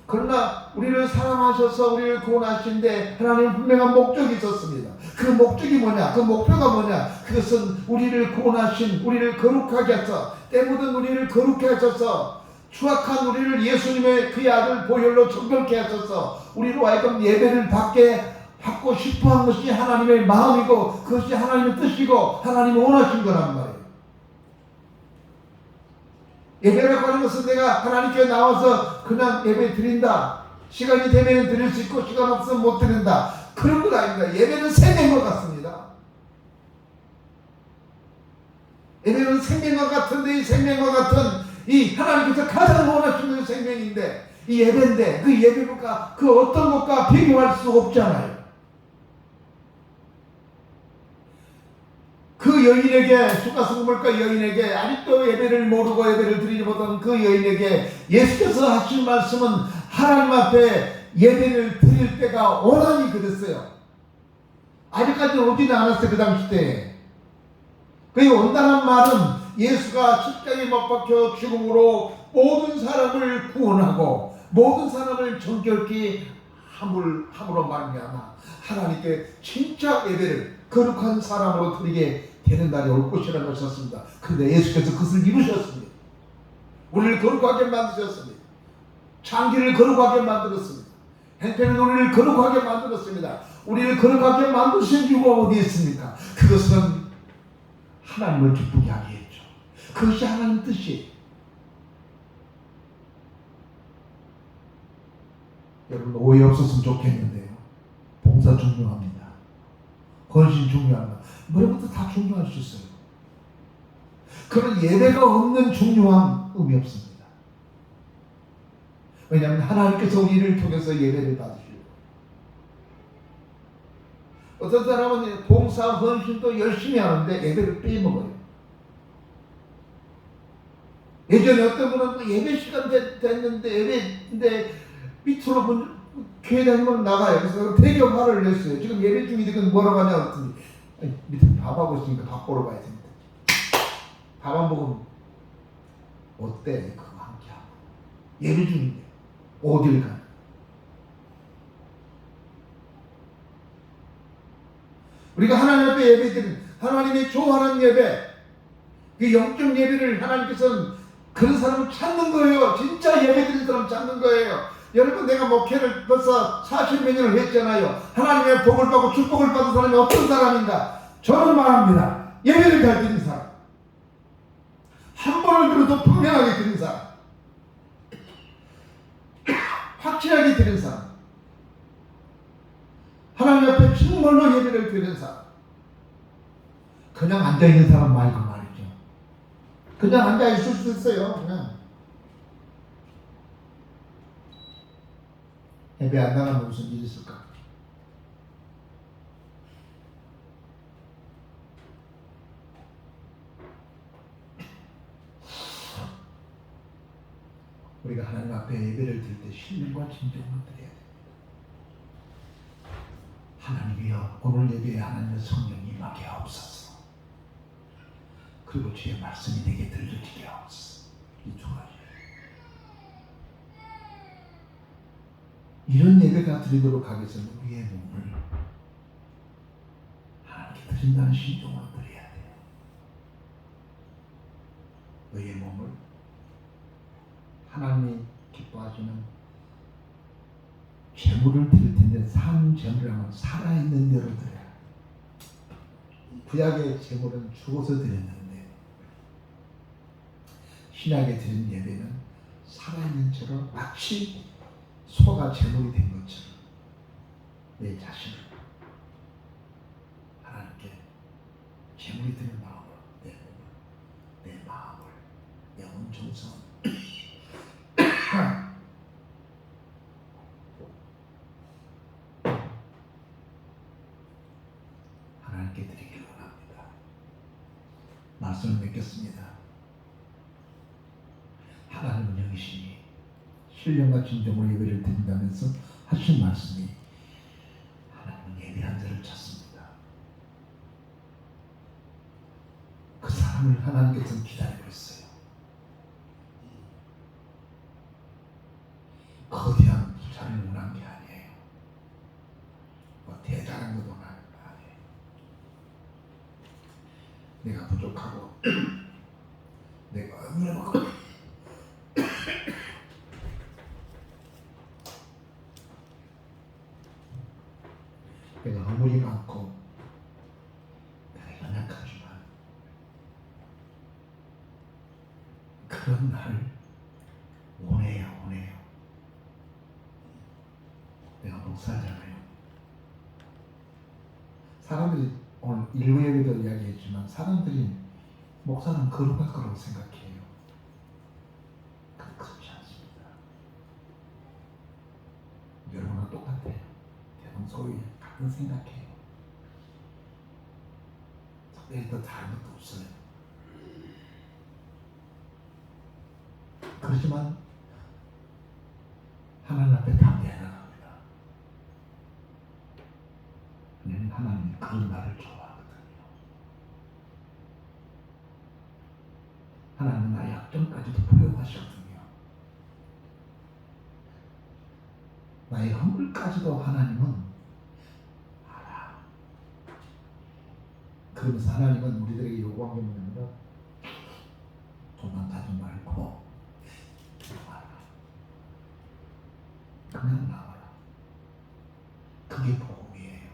그러나 우리를 사랑하셔서 우리를 구원하신데 하나님은 분명한 목적이 있었습니다. 그 목적이 뭐냐? 그 목표가 뭐냐? 그것은 우리를 구원하신, 우리를 거룩하게 하셔서, 때 묻은 우리를 거룩하게 하셔서, 추악한 우리를 예수님의 그의 아들 보혈로 정결케 하셔서 우리로 하여금 예배를 받고 싶어한 것이 하나님의 마음이고 그것이 하나님의 뜻이고 하나님이 원하신 거란 말이에요. 예배라고 하는 것은 내가 하나님께 나와서 그냥 예배 드린다, 시간이 되면 드릴 수 있고 시간 없으면 못 드린다, 그런 것 아닙니다. 예배는 생명과 같습니다. 예배는 생명과 같은데, 이 생명과 같은 이 하나님께서 가장 원하시는 생명인데, 이 예배인데 그 예배가 그 어떤 것과 비교할 수 없잖아요. 그 여인에게, 수가승물가 여인에게, 아직도 예배를 모르고 예배를 드리지 못한 그 여인에게 예수께서 하신 말씀은 하나님 앞에 예배를 드릴 때가 오라니 그랬어요. 아직까지는 오지는 않았어요. 그 당시 때에. 그 온다는 말은 예수가 십자가에 못 박혀 죽음으로 모든 사람을 구원하고 모든 사람을 정결케 함으로 말미암아 하나님께 진짜 예배를 거룩한 사람으로 드리게 되는 날이 올 것이라는 것이었습니다. 그런데 예수께서 그것을 이루셨습니다. 우리를 거룩하게 만드셨습니다. 창기를 거룩하게 만들었습니다. 행편은 우리를 거룩하게 만들었습니다. 우리를 거룩하게 만드신 이유가 어디 있습니까? 그것은 하나님을 기쁘게 하게 했죠. 그것이 하나님 뜻이에요. 여러분 오해 없었으면 좋겠는데요. 봉사 중요합니다. 헌신 중요합니다. 모든 것도 다 중요할 수 있어요. 그런 예배가 없는 중요한 의미 없습니다. 왜냐하면 하나님께서 우리를 통해서 예배를 받으시고, 어떤 사람은 봉사 헌신도 열심히 하는데 예배를 빼먹어요. 예전에 어떤 분은 예배 시간 됐는데 예배인데 밑으로 교회 다니면 나가요. 그래서 되게 화를 냈어요. 지금 예배 중인데 그건 뭐라고 하냐 그랬더니 밑에 밥하고 있으니까 밥 보러 가야 됩니다. 밥 안 먹으면 어때? 그거 함께 하고 예배 중인데 어딜 가나? 우리가 하나님 앞에 예배드리는 하나님의 좋아하는 예배, 그 영적 예배를 하나님께서는 그런 사람을 찾는 거예요. 진짜 예배드리는 사람 찾는 거예요. 여러분, 내가 목회를 벌써 40몇 년을 했잖아요. 하나님의 복을 받고 축복을 받은 사람이 어떤 사람인가? 저는 말합니다. 예배를 잘 드리는 사람, 한 번을 들어도 분명하게 드리는 사람, 확실하게 드리는 사람, 하나님 앞에 정말로 예배를 드리는 사람, 그냥 앉아있는 사람 말고 말이죠. 그냥 앉아있을 수 있어요. 그냥 예배 안 나가면 무슨 일이 있을까? 우리가 하나님 앞에 예배를 드릴 때 신령과 진정으로 드려야 됩니다. 하나님이여 오늘 예배에 하나님의 성령이 임하게 하옵소서. 그리고 주의 말씀이 내게 들려지게 하옵소서. 이 두 가지. 이런 예배가 드리도록 하기 위해서 우리의 몸을 하나님께 드린다는 심정으로 드려야 돼요. 너의 몸을 하나님이 기뻐하시는 제물을 드릴 텐데, 산 제물이라면 살아있는 대로 드려야. 구약의 제물은 죽어서 드렸는데, 신약에 드린 예배는 살아있는 채로 마치 소가 제물이 된 것처럼 내 자신을 하나님께 제물이 되는 마음으로, 내 몸을, 내 마음을, 내 온 정성을 하나님께 드리기를 원합니다. 말씀을 맺겠습니다. 하나님은 영이시니 신령과 진정으로 예배를 드린다면서 하신 말씀이, 하나님은 예배한 자를 찾습니다. 그 사람을 하나님께서는 기다리고 있어요. 거대한 부자를 원한 게 아니에요. 뭐 대단한 것도 원하는 거 아니에요. 내가 부족하고 내가 어려워 내가 허물이 많고 내가 연약하지만 그런 나를 원해요. 내가 목사잖아요. 사람들이 오늘 일부 예배도 이야기했지만, 사람들이 목사는 거룩할 거라고 생각해요. 그렇지 않습니다. 여러분과 똑같아요. 대동소이 같은 생각해요. 특별히 더 다른 것도 없어요. 그렇지만 하나님 앞에 담대해 나갑니다. 왜냐하면 하나님이 그런 나를 좋아하거든요. 하나님은 나의 약점까지도 포용하시거든요. 나의 허물까지도 하나님은 알아. 그러면서 하나님은 우리들에게 요구한 게 뭐냐면, 도망가지 말고 나와라. 그냥 나와라. 그게 복음이에요.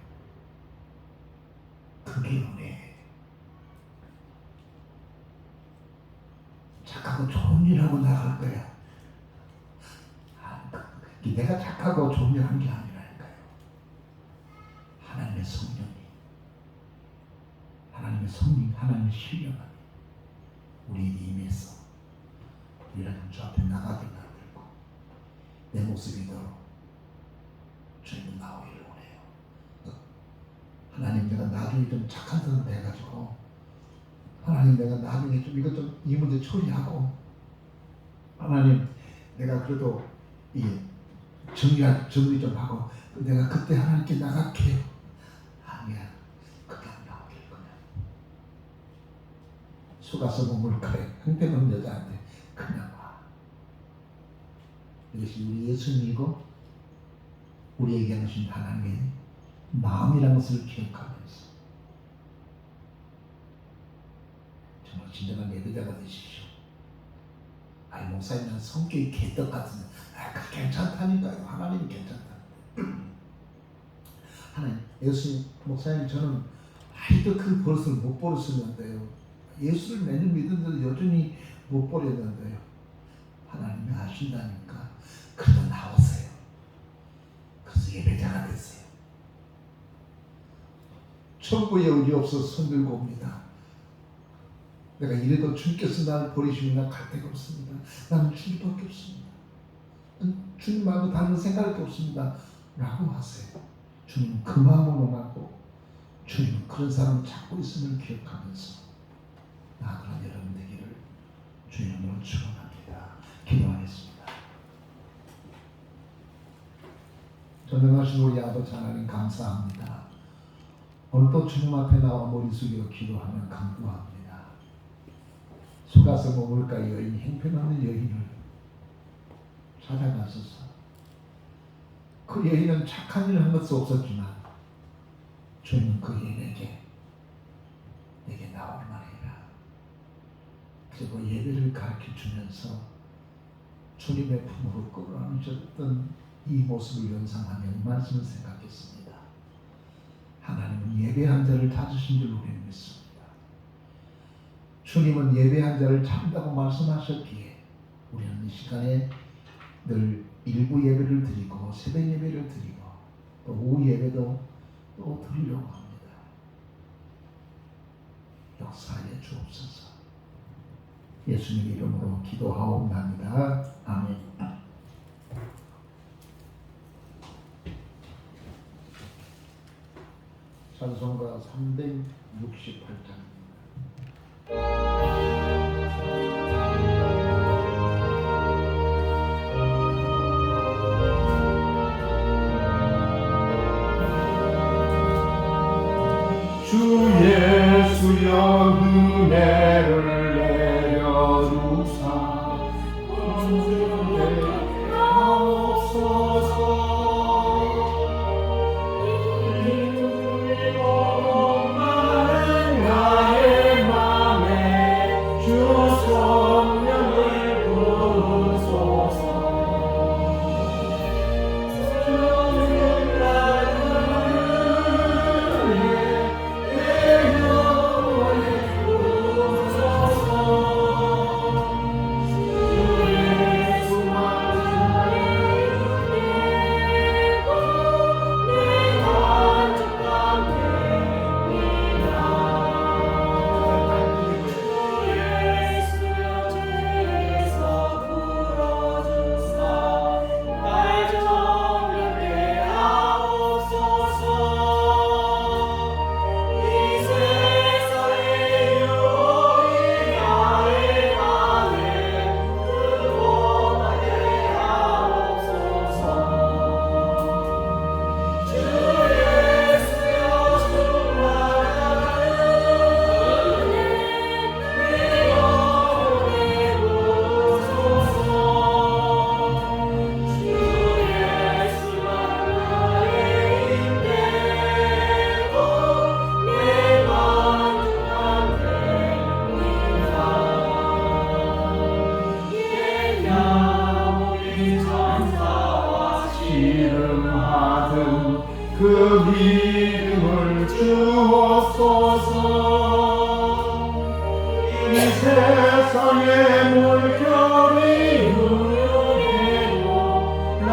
그게 은혜예요. 착하고 좋은 일 하고 나갈 거야. 내가 착하고 좋은 일 한 게 아니라니까요. 하나님의 성령이, 하나님의 성령, 하나님의 신령이 우리에게 임해서 우리라는 주 앞에 나가게 만들고, 내 모습이 더 주님 나오기를 원해요. 하나님, 내가 나중에 좀 착한 사람 돼가지고, 하나님, 내가 나중에 좀 이것 좀 이 문제 처리하고, 하나님, 내가 그래도 이 정리 좀 하고 내가 그때 하나님께 나갈게요. 아니야, 그게 안 나오길 거냐. 속아서 머물까요? 형편없는 여자한테 그냥 와. 이것이 우리 예수님이고 우리에게 하신 하나님의 마음이라는 것을 기억하면서 정말 진정한 예배자가 되십시오. 아니, 목사님은 성격이 개떡 같은데, 그 괜찮다니까요. 하나님이 괜찮다. 하나님, 예수님, 목사님, 저는 아직도 그 버릇을 못 버렸었는데요. 예수를 매년 믿는데도 여전히 못 버렸는데요. 하나님이 아신다니까 그래도 나오세요. 그래서 예배자가 되세요. 천국에 우리 없어서 손들고 옵니다. 내가 이래도 주님께서 나를 버리시면 갈 데가 없습니다. 나는 주님밖에 없습니다. 주님 말고 다른 생각할 게 없습니다. 라고 하세요. 주님은 그 마음을 원하고, 주님은 그런 사람을 찾고 있음을 기억하면서 나아가는 여러분 되기를 주님으로 축원합니다. 기도하겠습니다. 전능하신 우리 아버지 하나님, 감사합니다. 오늘도 주님 앞에 나와 머리 숙여 기도하며 간구합니다. 속아서 머물까 여인, 형편없는 여인을 찾아가소서. 그 여인은 착한 일을 한 것도 없었지만 주님은 그 여인에게 내게 나올 만해라. 그리고 예배를 가르쳐주면서 주님의 품으로 끌어안으셨던 이 모습을 연상하며 이 말씀을 생각했습니다. 하나님은 예배한 자를 찾으신 줄 우리는 믿습니다. 주님은 예배한 자를 찾는다고 말씀하셨기에 우리는 이 시간에 늘 일부 예배를 드리고 새벽 예배를 드리고 또 오후 예배도 또 드리려고 합니다. 역사에 주옵소서. 예수님 이름으로 기도하옵나이다. 아멘. 찬송가 368장. 주 예수여 은혜를 내려주사 온전하게 하옵소서. 이루고 마른 나의 맘에 주 성령을 부으소서. 주는 나를 그 믿음을 주옵소서. 이 세상의 물결이 누르고 날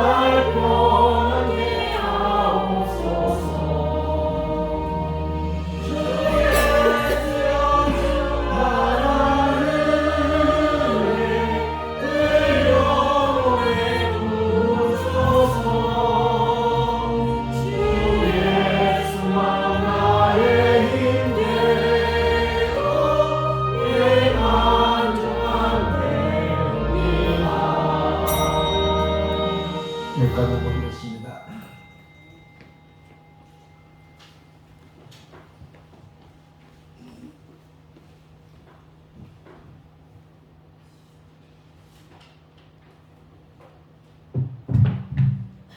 편하게 하옵소서. 주 예수여 나라는 내 영혼에 부으소서. 여기까지 보겠습니다.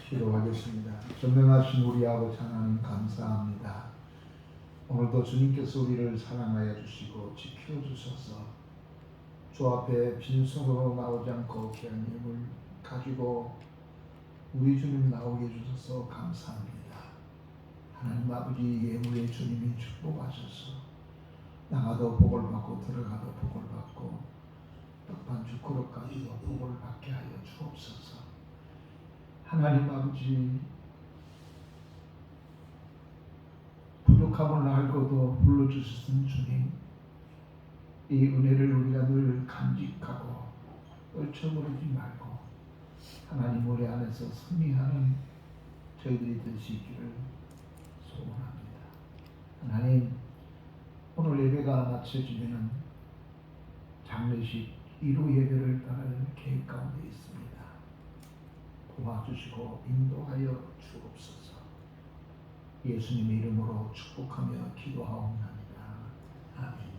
기도하겠습니다. 전능하신 우리 아버지 하나님 감사합니다. 오늘도 주님께서 우리를 사랑하여 주시고 지켜주셔서 주 앞에 빈손으로 나오지 않고 귀한 힘을 가지고 우리 주님 나오게 해주셔서 감사합니다. 하나님 아버지 예물의 주님이 축복하셔서 나가도 복을 받고 들어가도 복을 받고 떡반 주그릇까지도 복을 받게 하여 주옵소서. 하나님 아버지 부족함을 알고도 불러주셨던 주님, 이 은혜를 우리가 늘 간직하고 떨쳐버리지 말고 하나님 우리 안에서 승리하는 저희들이 될 수 있기를 소원합니다. 하나님, 오늘 예배가 마쳐지면 장례식 1호 예배를 따를 계획 가운데 있습니다. 니다. 예수님의 이름으로 축복하며 기도하옵나이다. 아멘.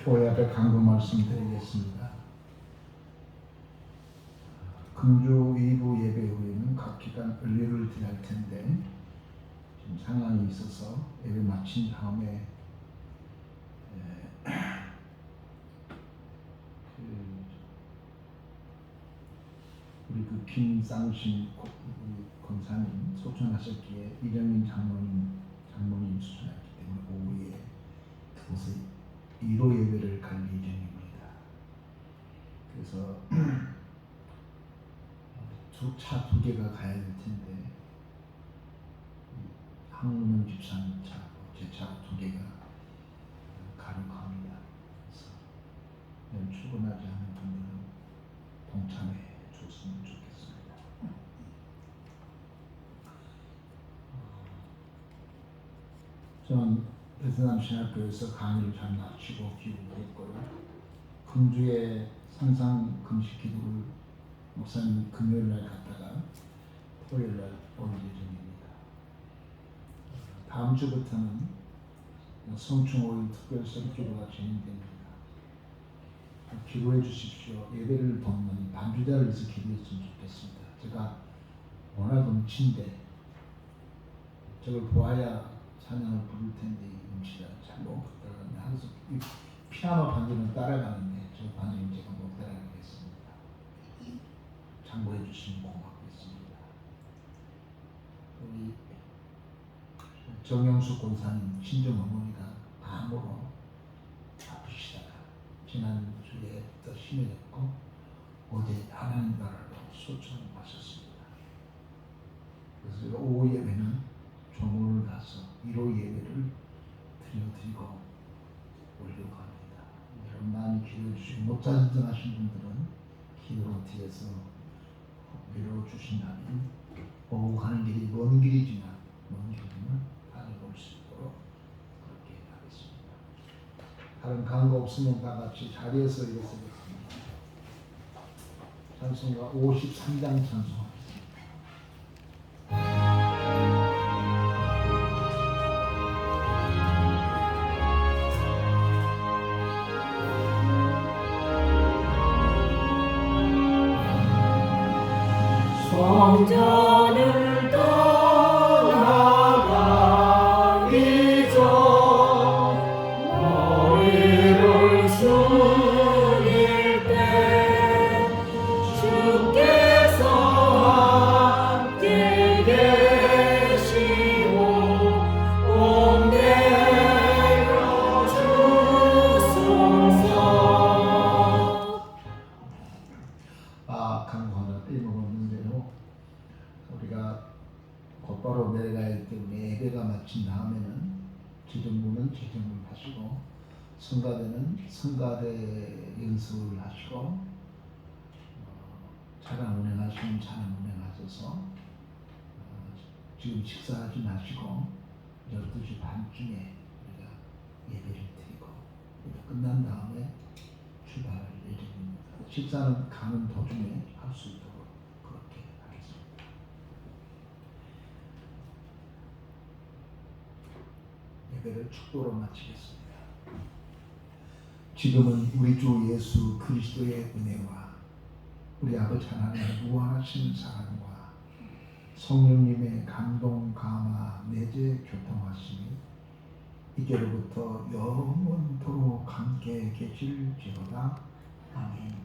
교회 앞에 간구 말씀드리겠습니다. 금주 2부 예배 후에는 각 기간 은례를 드릴 텐데 지금 상황이 있어서 예배 마친 다음에 우리 그 김쌍신 권사님 소천하셨기에 이정민 장모님 수천했기 때문에 오후에 그곳에 1호 예배를 갈 예정입니다. 그래서 차 두 개가 가야 될 텐데 항문은 집사님 차고 제 차 두 개가 가려고 합니다. 그래서 내일 출근하지 않은 분들은 동참해 줬으면 좋겠습니다. 저는 베트남 신학교에서 강의를 잘 마치고 귀국했고요. 금주에 상상 금식 기도를 목사님 금요일 날 갔다가 토요일 날 올 예정입니다. 다음 주부터는 성충 5일 특별 설교 기도가 진행됩니다. 기도해 주십시오. 예배를 돕는 반주자를 위해서 기도했으면 좋겠습니다. 제가 워낙 음치인데 저걸 보아야 찬양을 부를 텐데 음치가 잘 못 따라가는데 항상 피아노 반주는 따라가는데 저 반주는 제가 못 따라가겠습니다. 참고해 주시면 고맙겠습니다. 우리 정영숙 권사님 친정 어머니가 암으로 아프시다가 지난주에부터 심해졌고 어제 하나님 나라로 소천하셨습니다. 그래서 제가 오후 예배는 조문을 가서 1호 예배를 드리고 올려고 합니다. 여러분 많이 기도해 주시고 목자 신청하신 분들은 기도로 뒤에서 위로 주신다면 오후 가는 길이 먼 길이지만 다녀볼 수 있도록 그렇게 하겠습니다. 다른 강거 없으면 다 같이 자리에서 일어서겠습니다. 찬송가 53장 찬송하겠습니다. 성전을 떠나가기 전 머리를 숙일 때 주께서 함께 계시고 옴내려 주소서. 강구 하나 빼먹었는데요. 우리가 곧바로 내려가야 하기 때문에 예배가 마친 다음에는 지정부는 지정을 하시고 성가대는 성가대 연습을 하시고 찬양 운행하시면 찬양 운행하셔서 지금 식사하지 마시고 12시 반쯤에 우리가 예배를 드리고 끝난 다음에 출발할 예정입니다. 식사는 가는 도중에 할 수 있도록 그렇게 하겠습니다. 예배를 축도로 마치겠습니다. 지금은 우리 주 예수 그리스도의 은혜와 우리 아버지 하나님의 무한하신 사랑과 성령님의 감동, 감화, 내재 교통하심이 이제로부터 영원토록 함께 계실지로다. 아멘.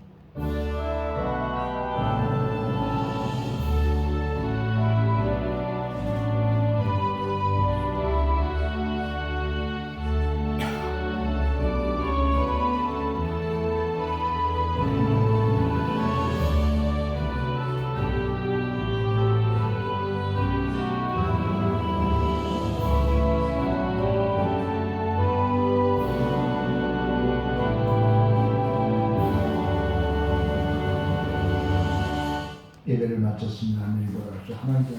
마쳤습니다. 아멘. 돌아가시오. 하나님께